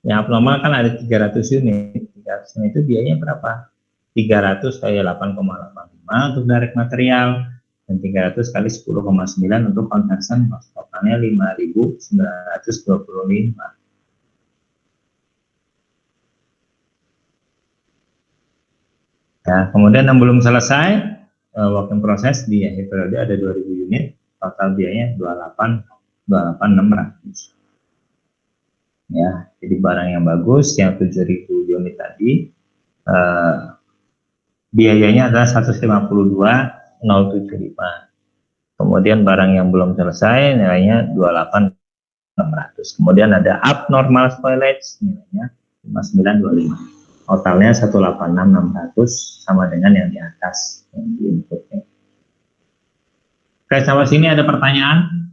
Yang abnormal kan ada 300 unit. 300 unit itu biayanya berapa? 300 kali 8,85 untuk direct material dan 300 kali 10,9 untuk conversion cost. Totalnya 5.925. Ya, kemudian yang belum selesai work in process di akhir periode ada 2.000 unit, total biayanya 28.600. Ya, jadi barang yang bagus yang 7.000 unit tadi biayanya adalah 152.075. Kemudian barang yang belum selesai nilainya 28.600. Kemudian ada abnormal spoilage nilainya 5925. Totalnya 186.600 sama dengan yang di atas yang di inputnya. Oke, sampai sini ada pertanyaan?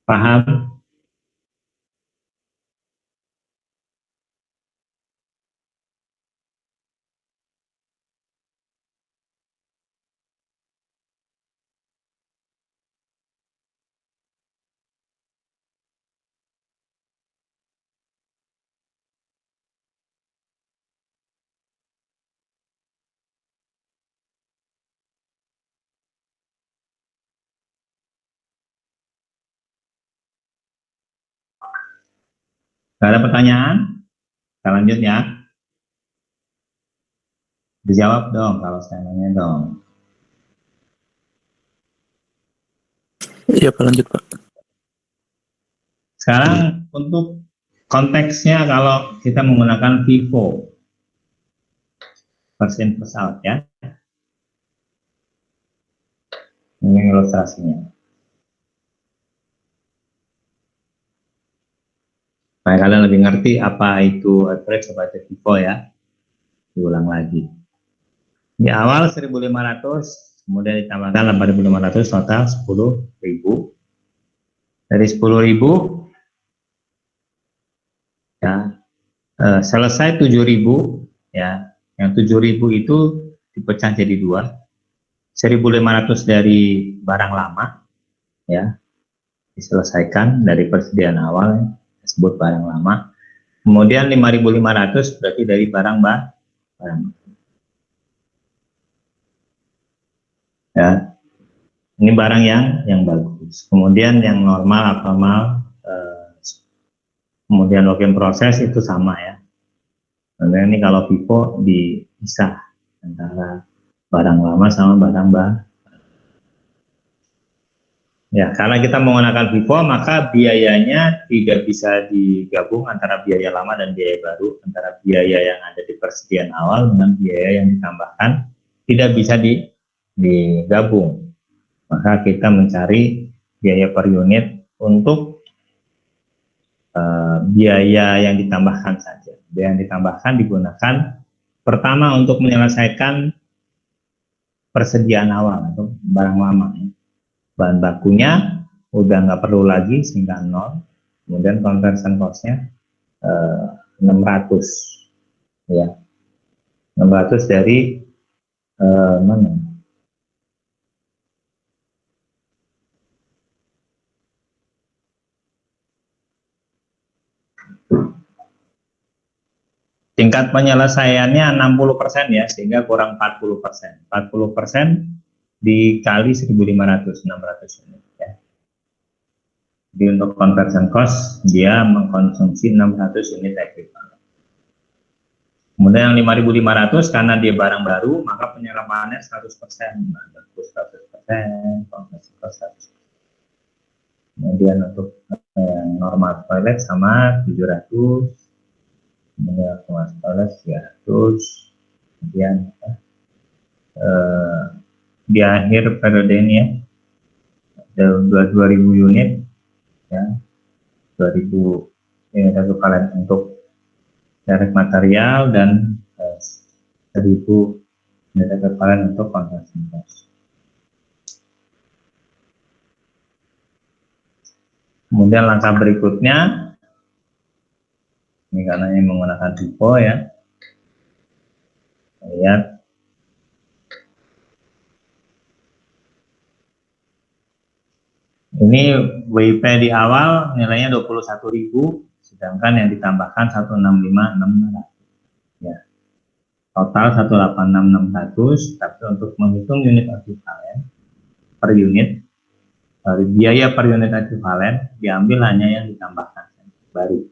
Paham? Gak ada pertanyaan? Kita lanjut ya. Dijawab dong kalau saya nanya dong. Iya Pak, lanjut Pak. Sekarang untuk konteksnya kalau kita menggunakan FIFO, first in first out ya. Ini ilustrasinya. Supaya kalian lebih ngerti apa itu average, apa itu FIFO ya. Diulang lagi. Di awal 1.500, kemudian ditambahkan 8.500, total 10.000. Dari 10.000 ya, selesai 7.000 ya. Yang 7.000 itu dipecah jadi 2. 1.500 dari barang lama ya, diselesaikan dari persediaan awal disebut barang lama. Kemudian 5.500 berarti dari barang ya. Ini barang yang bagus. Kemudian yang normal, abnormal, kemudian work in process itu sama ya. Kemudian ini kalau FIFO dipisah antara barang lama sama barang baru. Ya, karena kita menggunakan FIFO, maka biayanya tidak bisa digabung antara biaya lama dan biaya baru, antara biaya yang ada di persediaan awal dengan biaya yang ditambahkan, tidak bisa digabung. Maka kita mencari biaya per unit untuk biaya yang ditambahkan saja. Biaya yang ditambahkan digunakan pertama untuk menyelesaikan persediaan awal atau barang lama. Bahan bakunya udah nggak perlu lagi sehingga 0, kemudian conversion cost-nya 600 ya, 600 dari mana? Tingkat penyelesaiannya 60% ya, sehingga kurang 40%. 40% dikali 1.500, 600 unit ya. Jadi untuk conversion cost dia mengkonsumsi 600 unit ekuivalen. Kemudian yang 5.500 karena dia barang baru, maka penyerapannya 100%, 100%, conversion cost 100%. Kemudian untuk normal toilet sama 700, kemudian kemas toilet 300, kemudian di akhir periode ini ya, ada 2.000 unit ya, 2.000 unit ekuivalen untuk direct material dan 1.000 unit ekuivalen untuk conversion cost. Kemudian langkah berikutnya, ini karena ini menggunakan FIFO ya, lihat ini WIP di awal nilainya 21.000, sedangkan yang ditambahkan 165.600 ya. Total 186.600, tapi untuk menghitung unit ekuivalen per unit, biaya per unit ekuivalen diambil hanya yang ditambahkan baru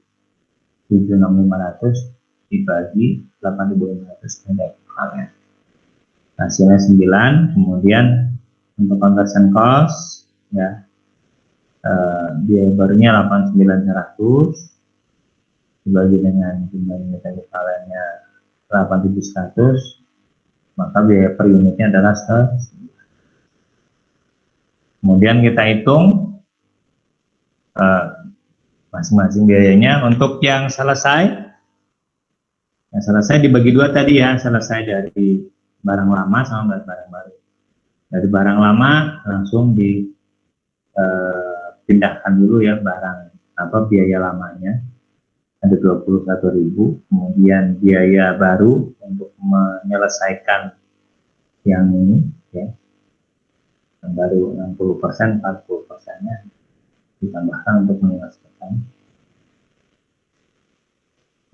76.500 dibagi 8.500 unit ekuivalen. Hasilnya 9, kemudian untuk conversion cost ya, biaya barunya 89.100 dibagi dengan jumlah unit ekuivalennya 8.100, maka biaya per unitnya adalah 9. Kemudian kita hitung masing-masing biayanya. Untuk yang selesai dibagi dua tadi ya, selesai dari barang lama sama barang baru. Dari barang lama langsung pindahkan dulu ya barang biaya lamanya ada 21.000, kemudian biaya baru untuk menyelesaikan yang ini ya, yang baru 60%, 40%-nya ditambahkan untuk menyelesaikan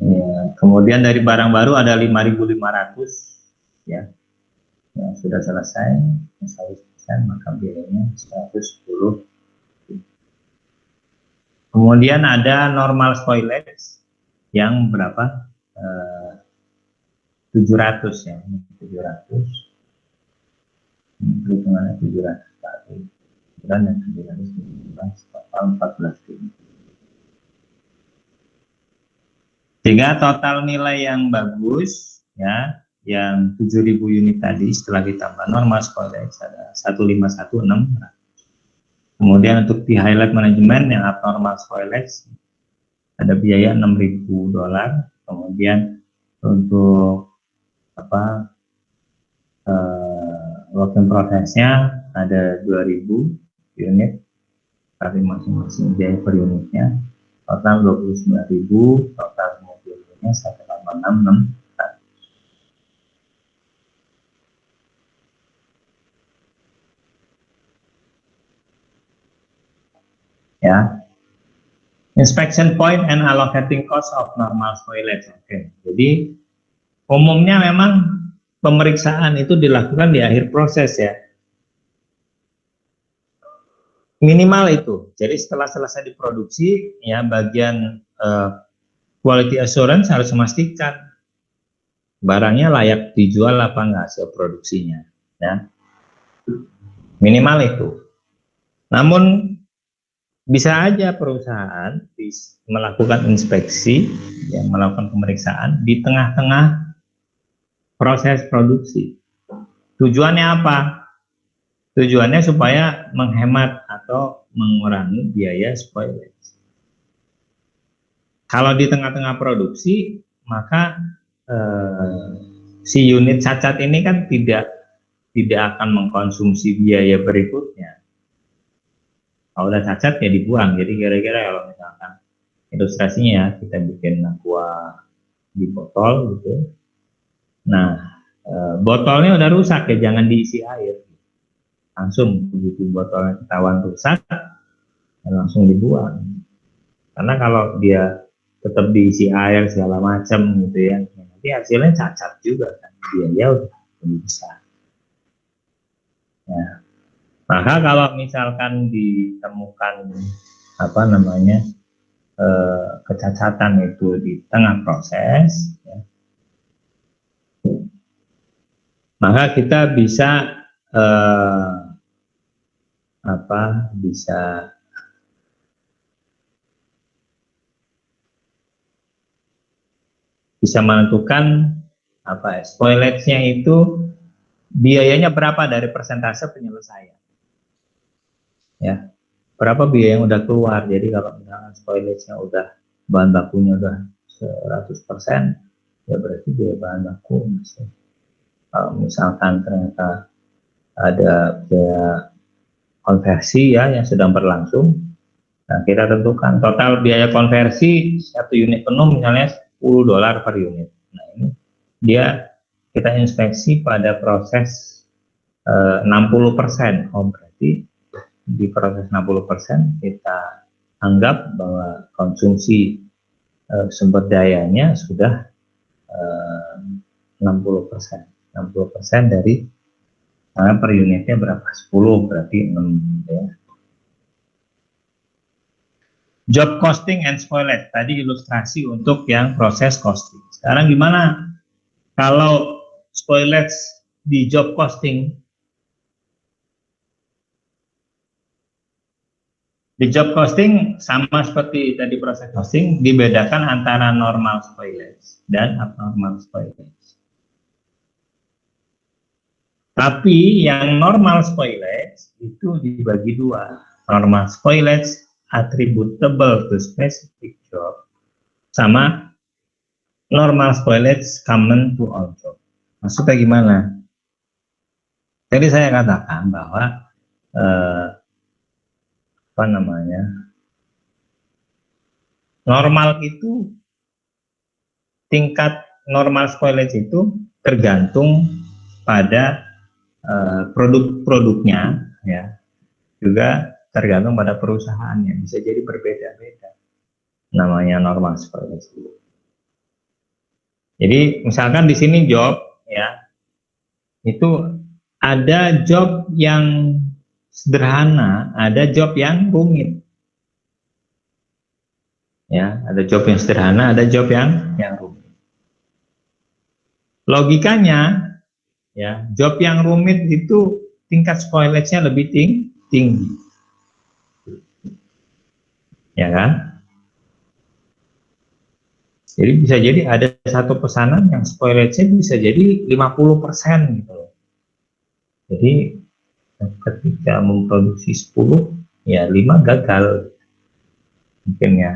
ya. Kemudian dari barang baru ada 5.500 ya, yang sudah selesai 100%, maka biayanya 110. Kemudian ada normal spoilage yang berapa? 700 ya, 700. Perhitungannya 700 kali bulan dan 700 total 14.000. Sehingga total nilai yang bagus ya, yang 7.000 unit tadi setelah ditambah normal spoilage ada 151.600. Kemudian untuk di highlight manajemen yang abnormal spoilage ada biaya $6.000. Kemudian untuk work in process-nya ada 2.000 unit, tapi masing-masing biaya per unitnya total 29.000, total mobilnya 186.600. Ya, inspection point and allocating cost of normal spoilage. Oke, jadi umumnya memang pemeriksaan itu dilakukan di akhir proses ya, minimal itu. Jadi setelah selesai diproduksi ya, bagian quality assurance harus memastikan barangnya layak dijual apa enggak hasil produksinya. Ya. Minimal itu. Namun bisa aja perusahaan melakukan inspeksi, ya, melakukan pemeriksaan di tengah-tengah proses produksi. Tujuannya apa? Tujuannya supaya menghemat atau mengurangi biaya spoilage. Kalau di tengah-tengah produksi, maka si unit cacat ini kan tidak akan mengkonsumsi biaya berikutnya. Kalau udah cacat ya dibuang. Jadi kira-kira kalau misalkan ilustrasinya ya, kita bikin aqua di botol gitu. Nah, botolnya udah rusak ya, jangan diisi air. Langsung begitu botolnya ketahuan rusak, langsung dibuang. Karena kalau dia tetap diisi air segala macam gitu ya, nanti hasilnya cacat juga kan, biaya udah lebih besar. Ya. Maka kalau misalkan ditemukan kecacatan itu di tengah proses, ya, maka kita bisa bisa menentukan spoilage-nya itu biayanya berapa dari persentase penyelesaian. Ya, berapa biaya yang udah keluar. Jadi kalau misalkan spoilage-nya udah, bahan bakunya udah 100%, ya berarti biaya bahan baku masih. Kalau misalkan ternyata ada biaya konversi ya yang sedang berlangsung, nah kita tentukan total biaya konversi satu unit penuh misalnya $10 per unit. Nah ini kita inspeksi pada proses 60%. Oh berarti di proses 60% kita anggap bahwa konsumsi sumber dayanya sudah 60%. 60% dari per unitnya berapa? 10 berarti 6 ya. Job costing and spoilage tadi ilustrasi untuk yang proses costing. Sekarang gimana kalau spoilage di job costing? Di job costing sama seperti tadi proses costing, dibedakan antara normal spoilage dan abnormal spoilage. Tapi yang normal spoilage itu dibagi dua. Normal spoilage attributable to specific job sama normal spoilage common to all job. Maksudnya gimana? Jadi saya katakan bahwa normal itu, tingkat normal spoilage itu tergantung pada produk-produknya, ya, juga tergantung pada perusahaannya, bisa jadi berbeda-beda namanya normal spoilage. Jadi misalkan di sini job, ya, itu ada job yang sederhana, ada job yang rumit. Ya, ada job yang sederhana, ada job yang rumit. Logikanya, ya, job yang rumit itu tingkat spoilage-nya lebih tinggi. Ya kan? Jadi bisa jadi ada satu pesanan yang spoilage-nya bisa jadi 50% gitu loh. Jadi ketika memproduksi 10, ya 5 gagal mungkin ya.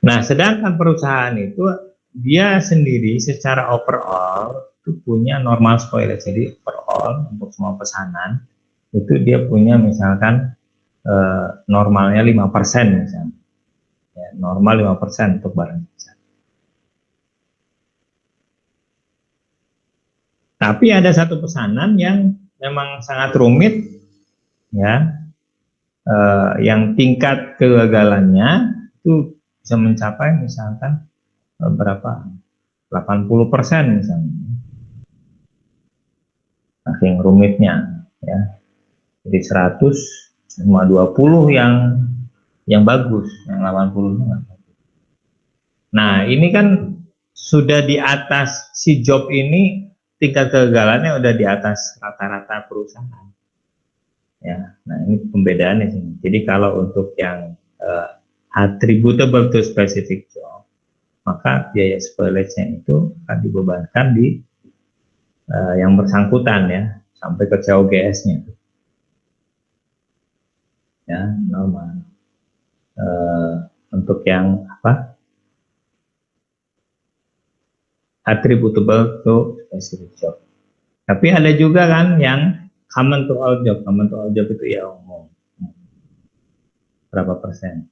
Nah, sedangkan perusahaan itu dia sendiri secara overall itu punya normal spoilage. Jadi overall untuk semua pesanan itu dia punya misalkan normalnya 5% misalnya. Ya, normal 5% untuk barang jasa. Tapi ada satu pesanan yang memang sangat rumit, ya, yang tingkat kegagalannya itu bisa mencapai misalkan berapa? 80% misalnya. Nah, yang rumitnya, ya, jadi 100 cuma 20 yang bagus, yang 80-nya nggak bagus. Nah, ini kan sudah di atas si job ini, tingkat kegagalannya udah di atas rata-rata perusahaan. Ya, nah ini pembedaannya sini. Jadi kalau untuk yang attributable to specific job, maka biaya spoilage-nya itu akan dibebankan di yang bersangkutan ya, sampai ke COGS-nya. Ya, normal. Untuk yang apa? Attributable to specific job. Tapi ada juga kan yang common to all job. Common to all job itu ya umum. Berapa persen?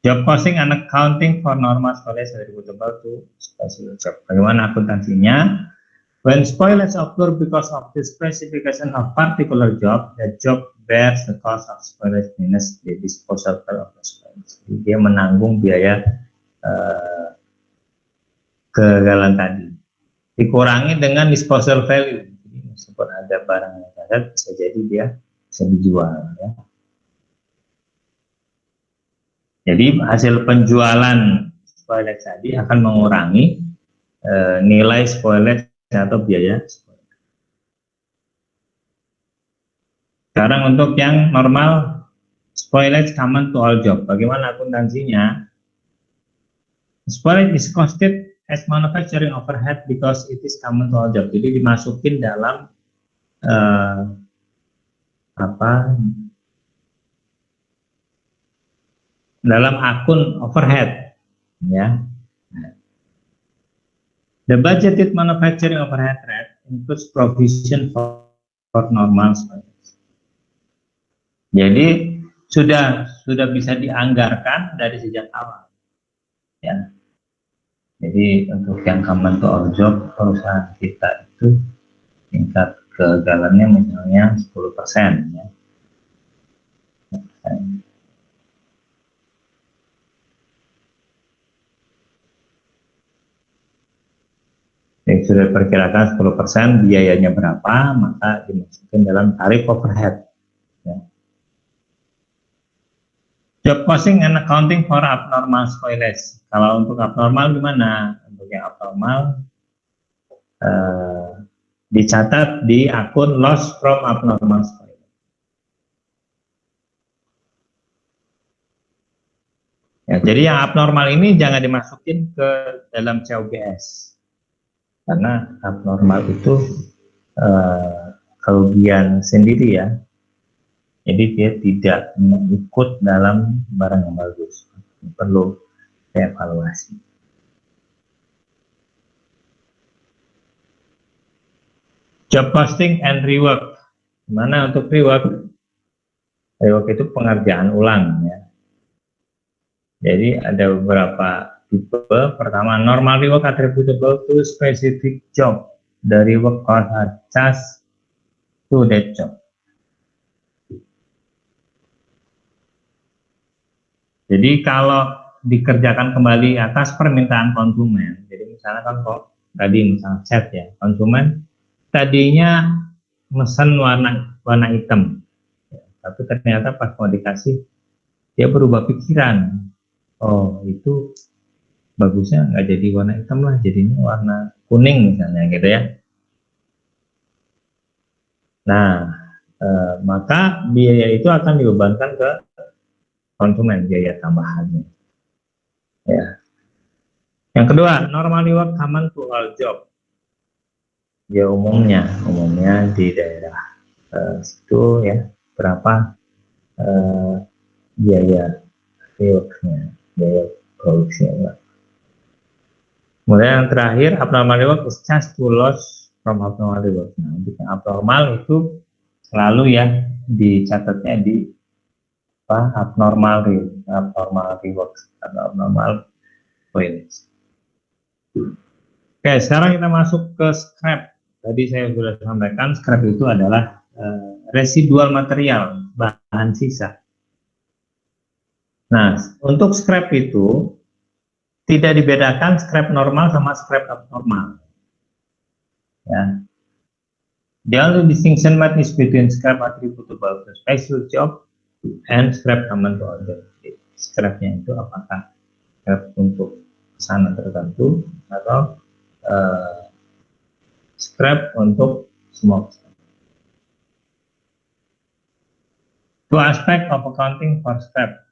Job costing and accounting for normal spoilage attributable to specific job. Bagaimana akuntansinya? When spoilage occur because of the specification of particular job, the job bears the cost of spoilage minus the disposal of the spoilage. Jadi dia menanggung biaya kegagalan tadi. Dikurangi dengan disposal value. Jadi meskipun ada barang yang gagal, bisa jadi dia bisa dijual. Ya. Jadi hasil penjualan spoilage tadi akan mengurangi nilai spoilage atau biaya spoilage. Sekarang untuk yang normal spoilage common to all job. Bagaimana akuntansinya? Spoilage is costed as manufacturing overhead because it is common to all job. Jadi dimasukin dalam dalam akun overhead, ya. The budgeted manufacturing overhead rate includes provision for normal spoilage. Jadi sudah bisa dianggarkan dari sejak awal, ya. Jadi untuk yang common to all job perusahaan kita itu tingkat kegagalannya misalnya 10%, ya. Yang sudah diperkirakan 10%, biayanya berapa, maka dimasukkan dalam tarif overhead. Ya. Job costing and accounting for abnormal spoilage. Kalau untuk abnormal gimana? Untuk yang abnormal dicatat di akun loss from abnormal spoilage. Ya, jadi yang abnormal ini jangan dimasukin ke dalam COGS. Karena abnormal itu kerugian sendiri ya, jadi dia tidak ikut dalam barang yang bagus, perlu evaluasi. Job posting and rework. Gimana untuk rework? Rework itu pengerjaan ulang ya. Jadi ada beberapa tipe. Pertama, normal rework attributable to specific job. The rework cost adjust to that job. Jadi kalau dikerjakan kembali atas permintaan konsumen, jadi misalnya kan kok tadi misalnya chat ya, konsumen tadinya mesen warna hitam, ya, tapi ternyata pas mau dikasih dia berubah pikiran, oh itu bagusnya nggak jadi warna hitam lah, jadinya warna kuning misalnya gitu ya. Nah, maka biaya itu akan dibebankan ke konsumen, biaya tambahannya. Ya. Yang kedua, normal rework common to all job. Ya umumnya di daerah situ ya berapa biaya reworknya, biaya produksinya. Kemudian yang terakhir, abnormal rework is just to loss from abnormal rework. Nah, untuk yang abnormal itu selalu ya dicatatnya di abnormal rework atau abnormal points. Oke, sekarang kita masuk ke scrap. Tadi saya sudah sampaikan, scrap itu adalah residual material, bahan sisa. Nah, untuk scrap itu tidak dibedakan scrap normal sama scrap abnormal. Ya. The only distinction made is between scrap attributable to special job and scrap common to all job. scrapnya itu apakah scrap untuk pesanan tertentu atau scrap untuk semua pesanan. Two aspect of accounting for scrap.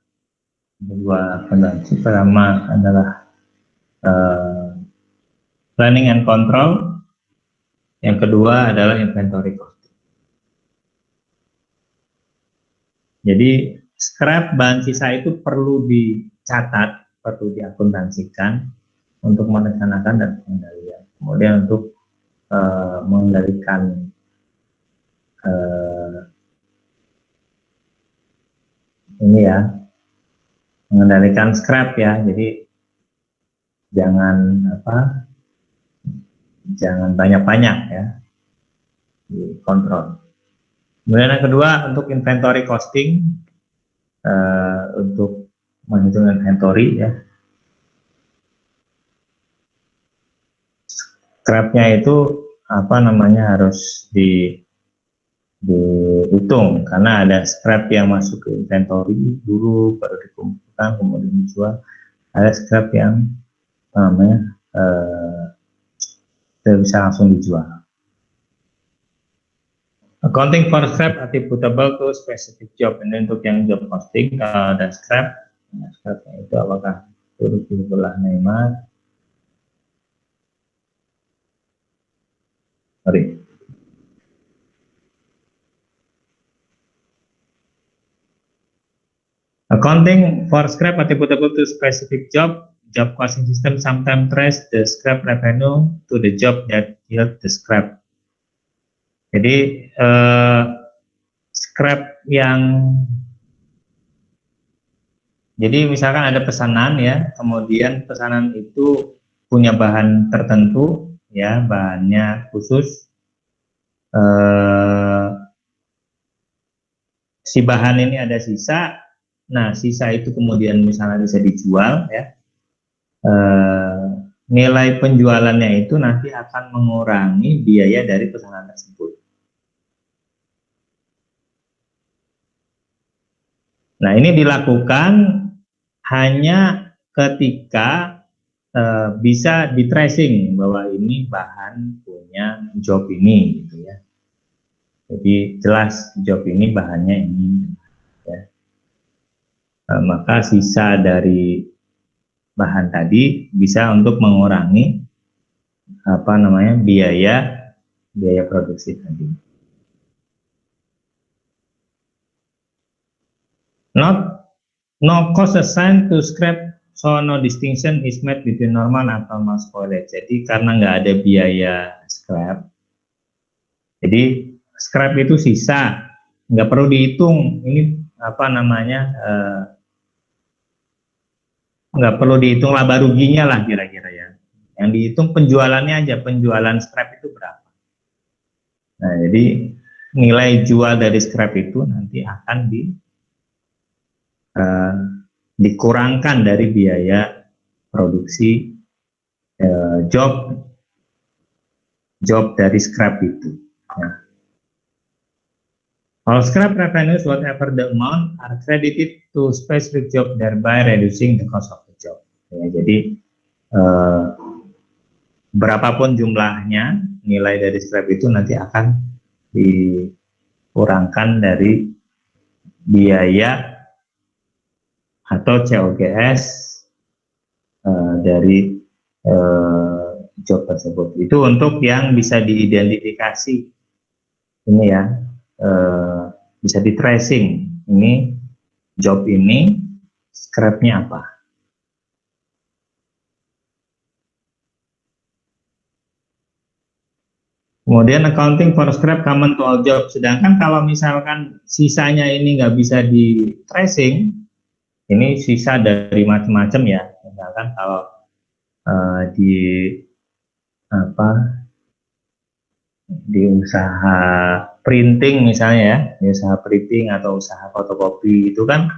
Dua pendapat. Pertama adalah planning and control. Yang kedua adalah inventory costing. Jadi scrap bahan sisa itu perlu dicatat, perlu diakuntansikan untuk merencanakan dan pengendalian. Kemudian untuk mengendalikan ini ya, mengendalikan scrap ya. Jadi jangan jangan banyak-banyak ya, dikontrol. Kemudian yang kedua untuk inventory costing, untuk menghitung inventory ya. Scrapnya itu harus dihitung karena ada scrap yang masuk ke inventory dulu baru dikumpulkan kemudian dijual. Ada scrap yang tidak bisa langsung dijual. Accounting for scrap attributable to specific job. Ini untuk yang job costing. Kalau ada scrap, scrapnya itu apakah turut dibelah hemat? Sorry. Accounting for scrap attributable to specific job costing system sometimes trace the scrap revenue to the job that yield the scrap. Jadi scrap jadi misalkan ada pesanan ya, kemudian pesanan itu punya bahan tertentu ya, bahannya khusus. Si bahan ini ada sisa. Nah, sisa itu kemudian misalnya bisa dijual ya. Nilai penjualannya itu nanti akan mengurangi biaya dari pesanan tersebut. Nah, ini dilakukan hanya ketika bisa di tracing bahwa ini bahan punya job ini gitu ya. Jadi jelas job ini bahannya ini ya. Maka sisa dari bahan tadi bisa untuk mengurangi biaya produksi tadi. No cost assigned to scrap, so no distinction is made between normal atau mass spoilage. Jadi karena nggak ada biaya scrap, jadi scrap itu sisa, nggak perlu dihitung. Ini nggak perlu dihitung laba ruginya lah kira-kira ya. Yang dihitung penjualannya aja, penjualan scrap itu berapa. Nah, jadi nilai jual dari scrap itu nanti akan dikurangkan dari biaya produksi job dari scrap itu. Ya. All scrap revenues, whatever the amount, are credited to specific job, thereby reducing the cost of the job. Ya, jadi berapapun jumlahnya, nilai dari scrap itu nanti akan dikurangkan dari biaya atau COGS dari job tersebut. Itu untuk yang bisa diidentifikasi ini ya, bisa di tracing ini job ini scrapnya apa. Kemudian accounting for scrap common to all job. Sedangkan kalau misalkan sisanya ini nggak bisa di tracing, ini sisa dari macam-macam ya. Misalkan kalau di usaha printing misalnya ya, di usaha printing atau usaha fotokopi itu kan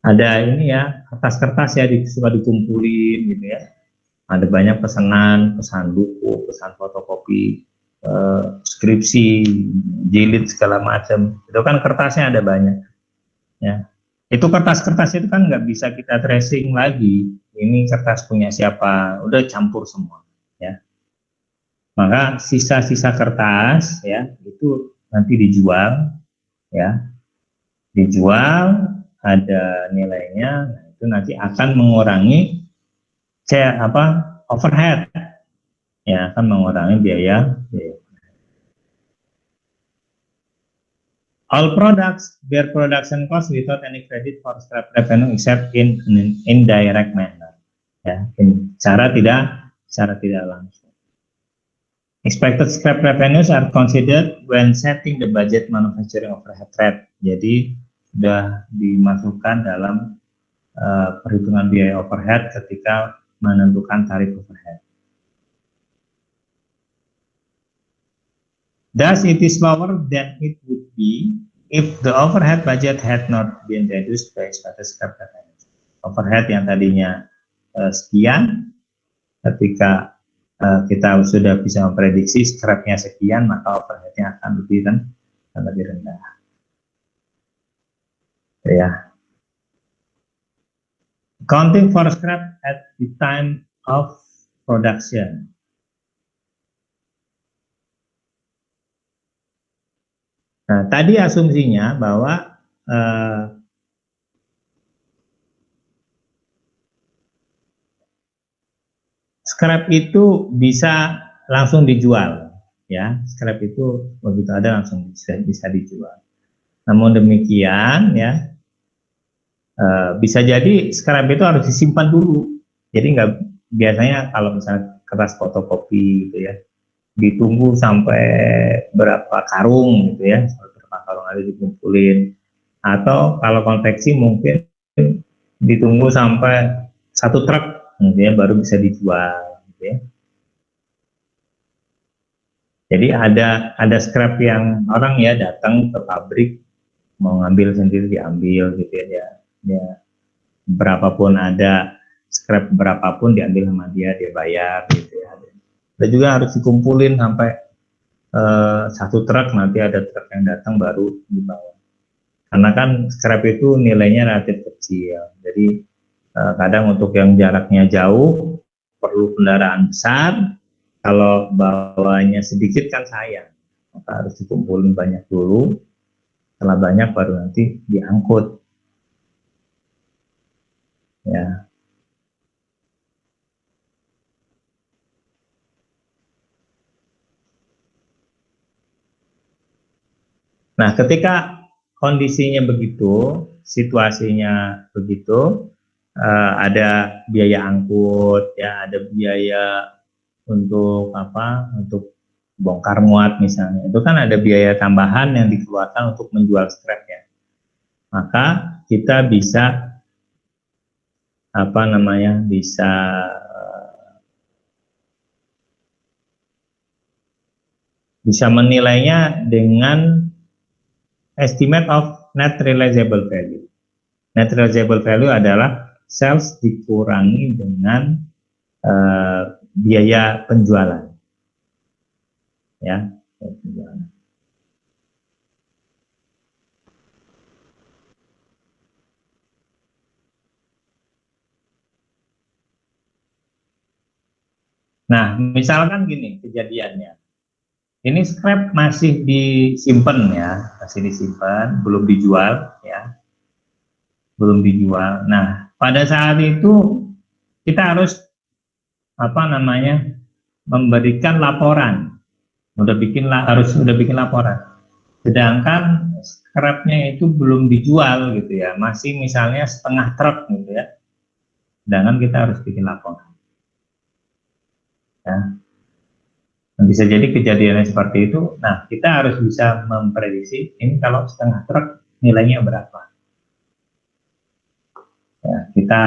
ada ini ya, kertas-kertas ya suka dikumpulin gitu ya. Ada banyak pesan buku, pesan fotokopi, skripsi, jilid segala macam. Itu kan kertasnya ada banyak ya. Itu kertas-kertas itu kan nggak bisa kita tracing lagi. Ini kertas punya siapa, udah campur semua, ya. Maka sisa-sisa kertas, ya, itu nanti dijual, ya, dijual ada nilainya. Nah, itu nanti akan mengurangi overhead, ya, akan mengurangi biaya. All products bear production cost without any credit for scrap revenue except in an indirect manner. Ya, cara tidak langsung. Expected scrap revenues are considered when setting the budget manufacturing overhead rate. Jadi sudah dimasukkan dalam perhitungan biaya overhead ketika menentukan tarif overhead. Thus, it is lower than it would be if the overhead budget had not been reduced by expected scrap revenue. Overhead yang tadinya sekian, ketika kita sudah bisa memprediksi scrapnya sekian, maka overheadnya akan lebih rendah. Ya. Accounting for scrap at the time of production. Nah, tadi asumsinya bahwa scrap itu bisa langsung dijual, ya. Scrap itu begitu ada langsung bisa dijual. Namun demikian, ya, bisa jadi scrap itu harus disimpan dulu. Jadi nggak, biasanya kalau misalnya kertas fotokopi gitu ya, ditunggu sampai berapa karung gitu ya, berapa karung ada dikumpulin, atau kalau konveksi mungkin ditunggu sampai 1 truk gitu ya, baru bisa dijual gitu ya. Jadi ada scrap yang orang ya datang ke pabrik mau ngambil sendiri, diambil gitu ya, berapapun ada scrap berapapun diambil sama dia bayar gitu ya. Dan juga harus dikumpulin sampai 1 truk, nanti ada truk yang datang baru dibawa. Karena kan scrap itu nilainya relatif kecil, jadi kadang untuk yang jaraknya jauh perlu kendaraan besar. Kalau bawanya sedikit kan sayang, maka harus dikumpulin banyak dulu. Setelah banyak baru nanti diangkut. Ya. Nah, ketika kondisinya begitu, situasinya begitu, ada biaya angkut, ya, ada biaya untuk untuk bongkar muat misalnya, itu kan ada biaya tambahan yang dikeluarkan untuk menjual scrap ya. Maka kita bisa bisa menilainya dengan estimate of net realizable value. Net realizable value adalah sales dikurangi dengan biaya penjualan, ya. Nah, misalkan gini kejadiannya, ini scrap masih disimpan ya, masih disimpan, belum dijual ya, belum dijual. Nah, pada saat itu kita harus memberikan laporan, udah bikin laporan. Sedangkan scrapnya itu belum dijual gitu ya, masih misalnya setengah truk gitu ya. Sedangkan kita harus bikin laporan. Ya. Nah, bisa jadi kejadiannya seperti itu. Nah, kita harus bisa memprediksi ini kalau setengah truk nilainya berapa. Ya, kita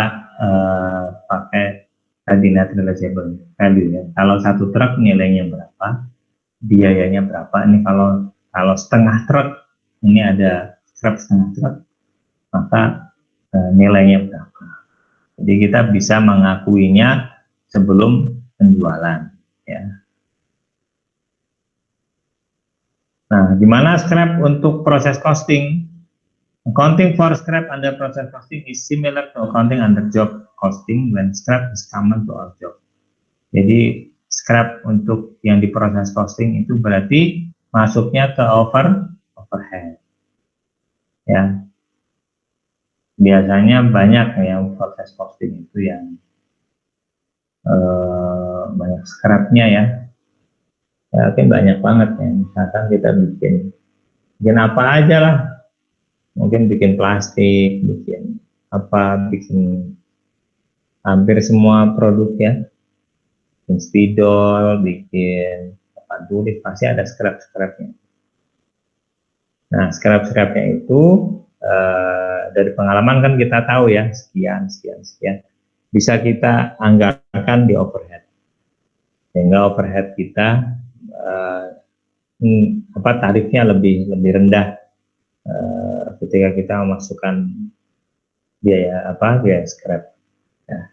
pakai tadi net realizable value ya. Kalau 1 truk nilainya berapa, biayanya berapa. Ini kalau setengah truk, ini ada scrap setengah truk, maka nilainya berapa. Jadi kita bisa mengakuinya sebelum penjualan ya. Nah, di mana scrap untuk proses costing? Accounting for scrap under process costing is similar to accounting under job costing when scrap is common to all job. Jadi scrap untuk yang di proses costing itu berarti masuknya ke overhead. Ya. Biasanya banyak yang proses costing itu yang banyak scrapnya ya. Ya, mungkin banyak banget ya. Misalkan kita bikin apa aja lah. Mungkin bikin plastik, bikin hampir semua produk ya, bikin spidol, bikin tulis, pasti ada scrap-scrapnya. Nah, scrap-scrapnya itu dari pengalaman kan kita tahu ya, sekian, bisa kita anggarkan di overhead, sehingga overhead kita tarifnya lebih rendah ketika kita memasukkan biaya scrap. Ya.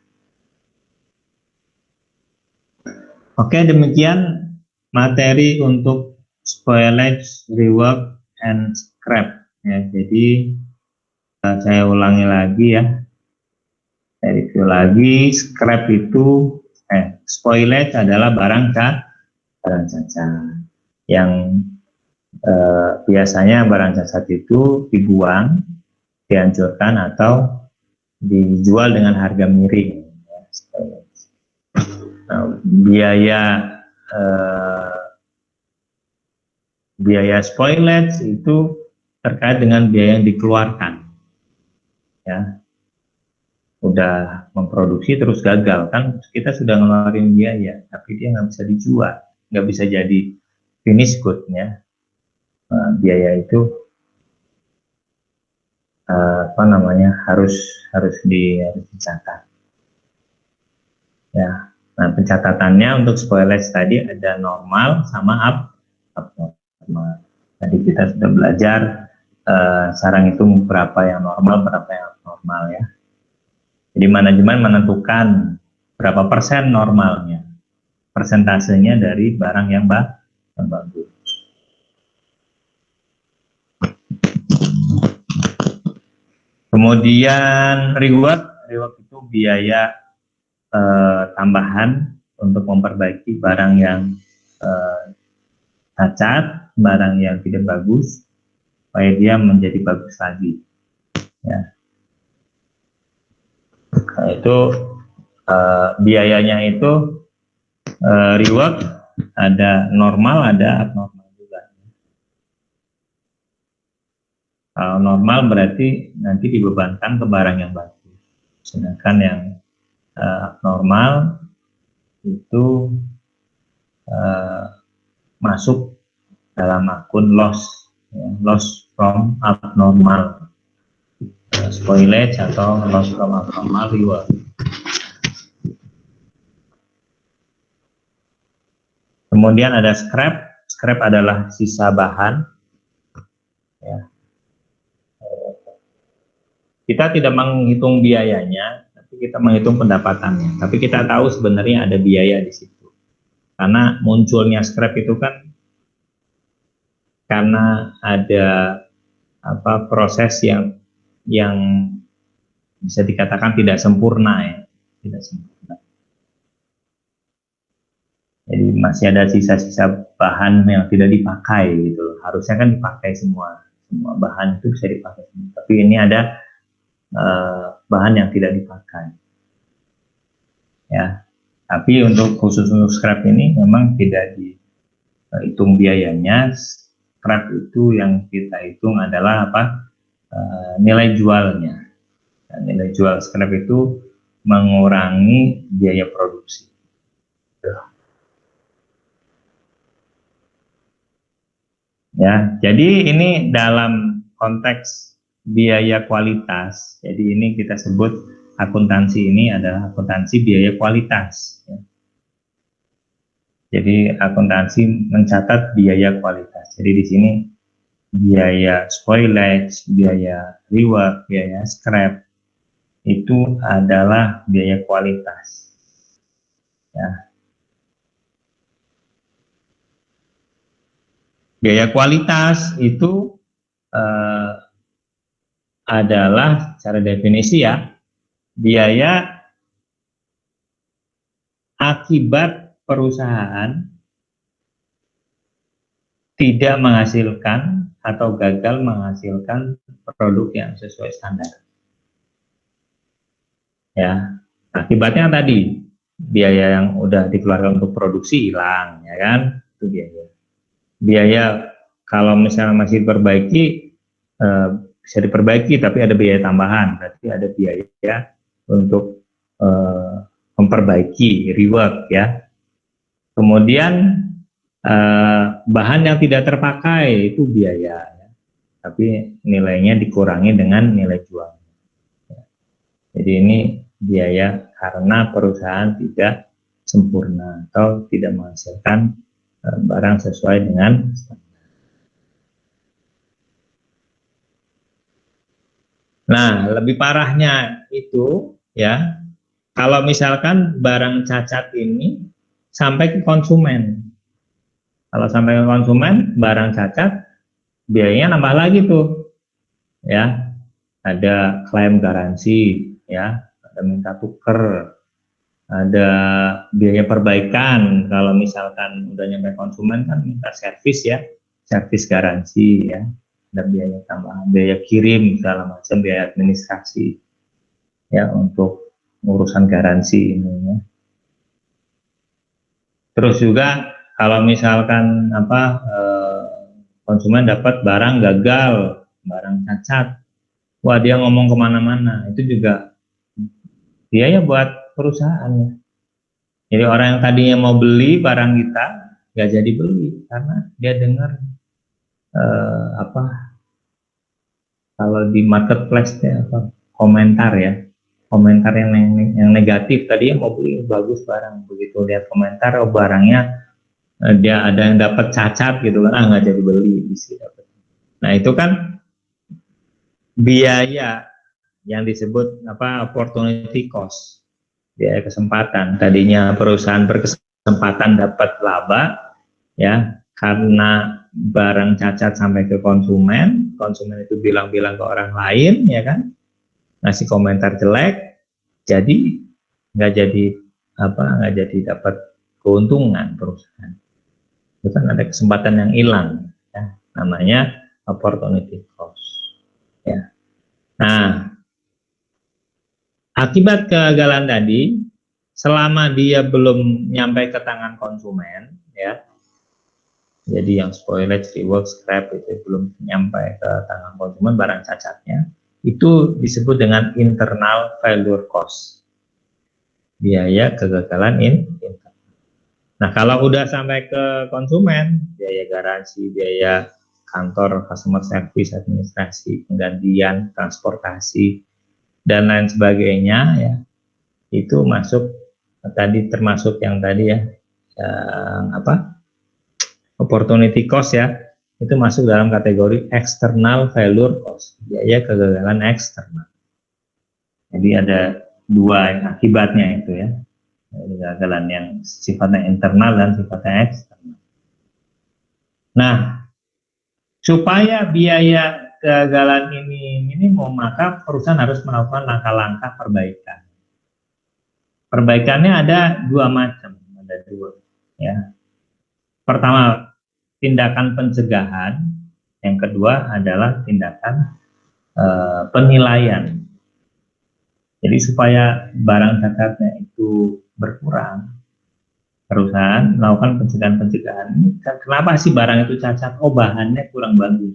Oke, demikian materi untuk spoilage, rework, and scrap. Ya, jadi saya ulangi lagi ya, saya review lagi. Scrap itu spoilage adalah barang cacat yang biasanya barang cacat itu dibuang, dihancurkan atau dijual dengan harga miring. Nah, biaya spoilage itu terkait dengan biaya yang dikeluarkan. Ya, udah memproduksi terus gagal kan, kita sudah ngeluarin biaya, tapi dia nggak bisa dijual, nggak bisa jadi finish good ya. Biaya itu harus dicatat ya. Nah, pencatatannya untuk spoilage tadi ada normal sama abnormal. Tadi kita sudah belajar cara ngitung berapa yang normal, berapa yang abnormal ya. Jadi manajemen menentukan berapa persen normalnya, persentasenya dari barang yang bagus. Kemudian reward itu biaya tambahan untuk memperbaiki barang yang cacat, barang yang tidak bagus, supaya dia menjadi bagus lagi. Ya. Nah, itu biayanya itu reward ada normal, ada abnormal. Kalau normal berarti nanti dibebankan ke barang yang bagus, sedangkan yang abnormal itu masuk dalam akun loss, ya, loss from abnormal spoilage atau loss from abnormal reward. Kemudian ada scrap. Scrap adalah sisa bahan. Ya. Kita tidak menghitung biayanya, tapi kita menghitung pendapatannya. Tapi kita tahu sebenarnya ada biaya di situ. Karena munculnya scrap itu kan karena ada proses yang bisa dikatakan tidak sempurna ya, tidak sempurna. Jadi masih ada sisa-sisa bahan yang tidak dipakai gitu. Harusnya kan dipakai semua bahan itu bisa dipakai. Tapi ini ada bahan yang tidak dipakai. Ya, tapi khusus untuk scrap ini memang tidak dihitung biayanya. Scrap itu yang kita hitung adalah nilai jualnya. Dan nilai jual scrap itu mengurangi biaya produksi. Ya, jadi ini dalam konteks biaya kualitas. Jadi ini kita sebut akuntansi ini adalah akuntansi biaya kualitas. Ya. Jadi akuntansi mencatat biaya kualitas. Jadi di sini biaya spoilage, biaya rework, biaya scrap itu adalah biaya kualitas. Ya. Biaya kualitas itu adalah secara definisi ya, biaya akibat perusahaan tidak menghasilkan atau gagal menghasilkan produk yang sesuai standar. Ya, akibatnya tadi biaya yang udah dikeluarkan untuk produksi hilang, ya kan? Itu biaya. Biaya kalau misalnya masih diperbaiki, bisa diperbaiki, tapi ada biaya tambahan, berarti ada biaya untuk memperbaiki, rework ya. Kemudian bahan yang tidak terpakai itu biaya, ya. Tapi nilainya dikurangi dengan nilai jual. Jadi ini biaya karena perusahaan tidak sempurna atau tidak menghasilkan barang sesuai dengan standar. Nah, lebih parahnya itu ya, kalau misalkan barang cacat ini sampai ke konsumen. Kalau sampai ke konsumen, barang cacat, biayanya nambah lagi tuh. Ya, ada klaim garansi, ya, ada minta tuker, ada biaya perbaikan. Kalau misalkan udah nyampe konsumen kan minta servis ya, servis garansi ya, ada biaya tambahan, biaya kirim segala macam, biaya administrasi ya untuk urusan garansi ini ya. Terus juga kalau misalkan konsumen dapat barang gagal, barang cacat, wah dia ngomong kemana-mana, itu juga biaya buat perusahaan. Jadi orang yang tadinya mau beli barang kita nggak jadi beli karena dia dengar kalau di marketplace komentar ya, komentar yang negatif. Tadi mau beli bagus barang, begitu lihat komentar barangnya dia ada yang dapat cacat gitu kan, nggak jadi beli isi dapat. Nah itu kan biaya yang disebut opportunity cost, biaya kesempatan. Tadinya perusahaan berkesempatan dapat laba ya karena barang cacat sampai ke konsumen, konsumen itu bilang-bilang ke orang lain ya kan, ngasih komentar jelek, jadi nggak jadi dapat keuntungan perusahaan. Itu kan ada kesempatan yang hilang ya, namanya opportunity cost ya. Nah, akibat kegagalan tadi, selama dia belum nyampe ke tangan konsumen ya, jadi yang spoilage, rework, scrap itu belum nyampe ke tangan konsumen barang cacatnya, itu disebut dengan internal failure cost, biaya kegagalan internal. Nah, kalau udah sampai ke konsumen, biaya garansi, biaya kantor, customer service, administrasi, penggantian, transportasi, dan lain sebagainya ya, itu masuk tadi, termasuk yang tadi ya, yang opportunity cost ya, itu masuk dalam kategori external failure cost, biaya kegagalan eksternal. Jadi ada dua akibatnya itu ya, kegagalan yang sifatnya internal dan sifatnya eksternal. Nah, supaya biaya kegagalan ini minimum, maka perusahaan harus melakukan langkah-langkah perbaikan. Perbaikannya ada dua macam, ada dua ya. Pertama, tindakan pencegahan. Yang kedua adalah tindakan penilaian. Jadi supaya barang cacatnya itu berkurang, perusahaan melakukan pencegahan-pencegahan. Ini kenapa sih barang itu cacat? Oh, bahannya kurang bagus.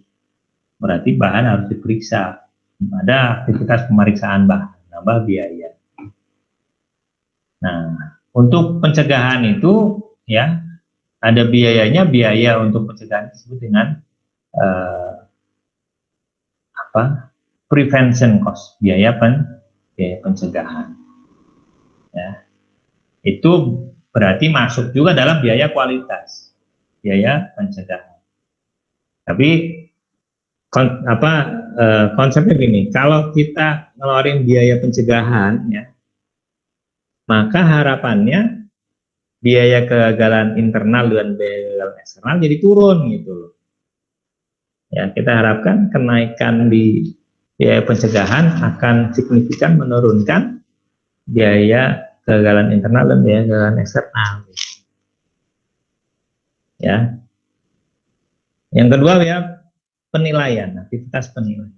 Berarti bahan harus diperiksa. Ada aktivitas pemeriksaan bahan, nambah biaya. Nah, untuk pencegahan itu ya ada biayanya. Biaya untuk pencegahan disebut dengan prevention cost, biaya pencegahan. Ya, itu berarti masuk juga dalam biaya kualitas, biaya pencegahan. Tapi konsepnya gini, kalau kita ngeluarin biaya pencegahan ya, maka harapannya biaya kegagalan internal dan biaya kegagalan eksternal jadi turun gitu loh. Ya, kita harapkan kenaikan di biaya pencegahan akan signifikan menurunkan biaya kegagalan internal dan biaya kegagalan eksternal. Ya. Yang kedua ya penilaian, aktivitas penilaian.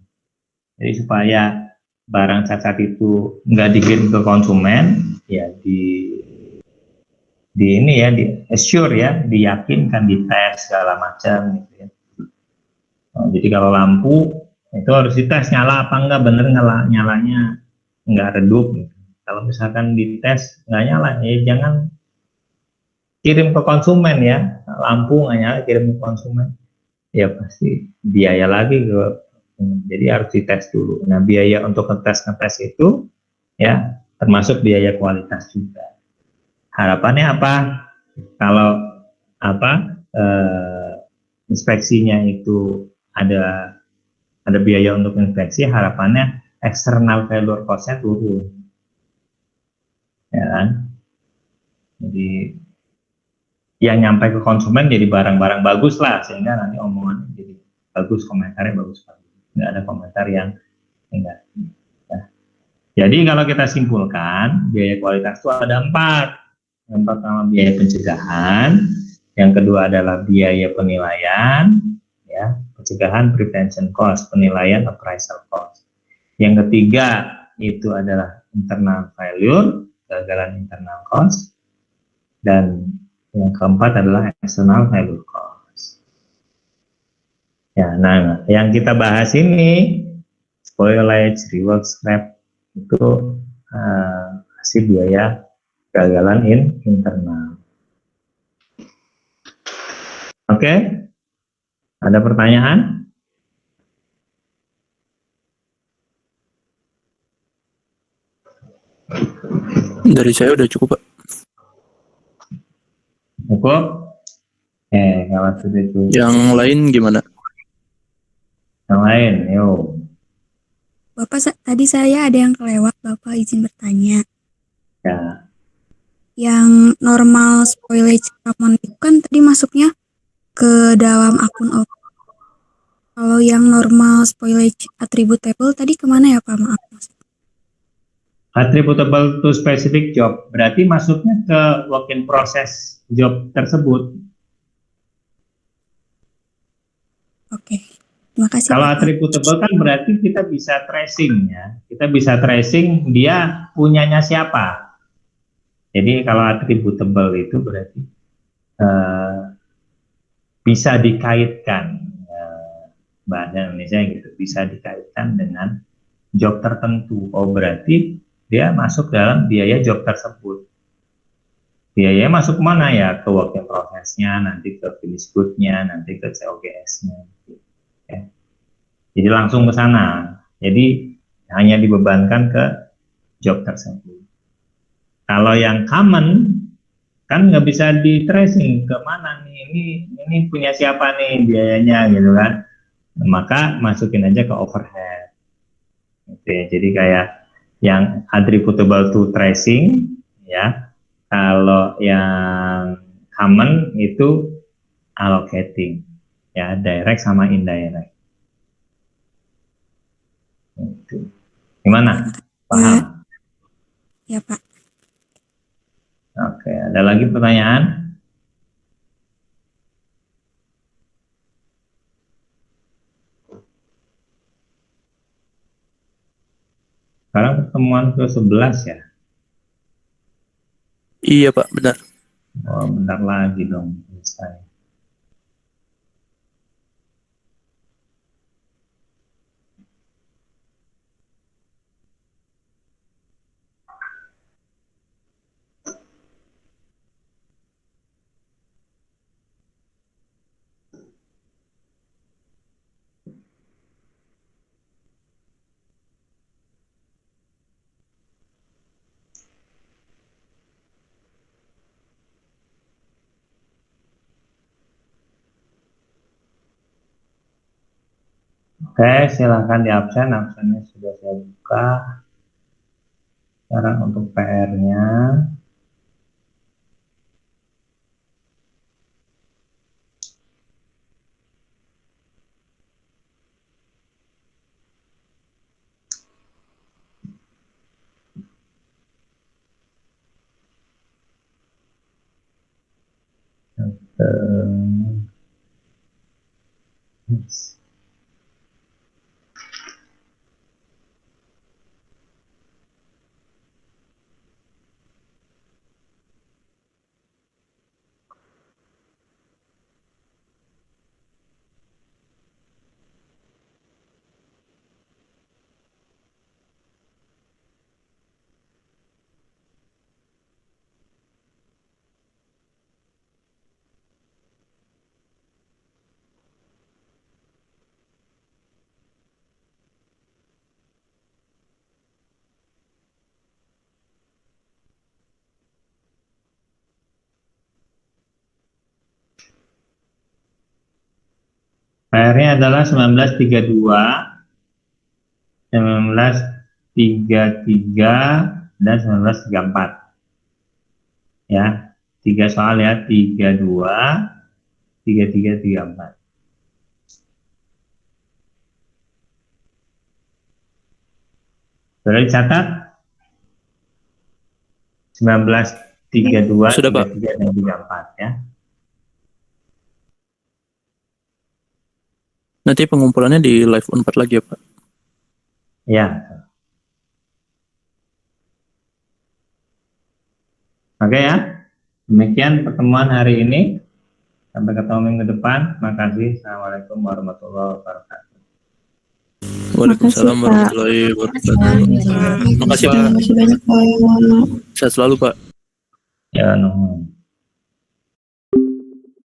Jadi supaya barang cacat itu nggak dikirim ke konsumen, ya di ini ya, di assure ya, diyakinkan, dites segala macam gitu ya. Jadi kalau lampu itu harus dites nyala apa enggak, bener nyalanya nggak redup gitu. Kalau misalkan dites nggak nyala, ya jangan kirim ke konsumen ya. Lampu nggak nyala kirim ke konsumen, ya pasti biaya lagi ke. Jadi harus dites dulu. Nah biaya untuk ngetes itu ya termasuk biaya kualitas juga. Harapannya apa? Kalau apa inspeksinya itu ada biaya untuk inspeksi, harapannya external failure cost-nya turun, ya kan? Jadi yang nyampe ke konsumen jadi barang-barang bagus lah, sehingga nanti omongan jadi bagus, komentarnya bagus, nggak ada komentar yang enggak. Ya. Jadi kalau kita simpulkan biaya kualitas itu ada 4. Yang pertama biaya pencegahan, yang kedua adalah biaya penilaian, ya, pencegahan prevention cost, penilaian appraisal cost. Yang ketiga itu adalah internal failure, kegagalan internal cost, dan yang keempat adalah external failure cost. Ya, nah yang kita bahas ini spoilage, rework, scrap itu hasil biaya kegagalan internal. Oke, ada pertanyaan? Dari saya udah cukup, Pak. Cukup? Kalau sudah itu. Yang lain gimana? Yang lain, yuk. Bapak, tadi saya ada yang kelewat, Bapak izin bertanya. Ya. Yang normal spoilage common itu kan tadi masuknya ke dalam akun OP. Kalau yang normal spoilage attributable tadi kemana ya Pak? Maaf. Attributable to specific job, berarti masuknya ke work in process job tersebut. Oke, terima kasih Kalau Bapak. attributable kan berarti kita bisa tracing ya, kita bisa tracing dia punyanya siapa. Jadi kalau attributable itu berarti bisa dikaitkan, bahasa Indonesia gitu, bisa dikaitkan dengan job tertentu. Oh berarti dia masuk dalam biaya job tersebut. Biayanya masuk mana ya? Ke work in process-nya, nanti ke finish good-nya, nanti ke COGS-nya. Ya. Jadi langsung ke sana. Jadi hanya dibebankan ke job tersebut. Kalau yang common kan nggak bisa di tracing ke mana nih, ini punya siapa nih biayanya gitu kan. Maka masukin aja ke overhead. Gitu ya. Jadi kayak yang attributable to tracing ya. Kalau yang common itu allocating ya, direct sama indirect. Gitu. Gimana? Paham? Ya Pak. Oke, ada lagi pertanyaan? Sekarang pertemuan ke-11 ya? Iya, Pak, benar. Oh, bentar lagi dong selesai. Oke, silakan di absen. Absennya sudah saya buka. Sekarang untuk PR-nya. Yes. PR-nya adalah 1932, 1933, dan 1934. Ya, 3 soal ya, 32, 33, 34. Sudah dicatat? 1932, Sudah, Pak. 33, dan 34 ya. Nanti pengumpulannya di live Unpad lagi ya Pak? Ya. Oke ya. Demikian pertemuan hari ini. Sampai ketemu minggu depan. Terima kasih. Assalamualaikum warahmatullahi wabarakatuh. Waalaikumsalam Makasih, Pak. warahmatullahi wabarakatuh. Makasih Pak. Terima kasih banyak, Pak. Sehat selalu Pak. Ya, nuhun.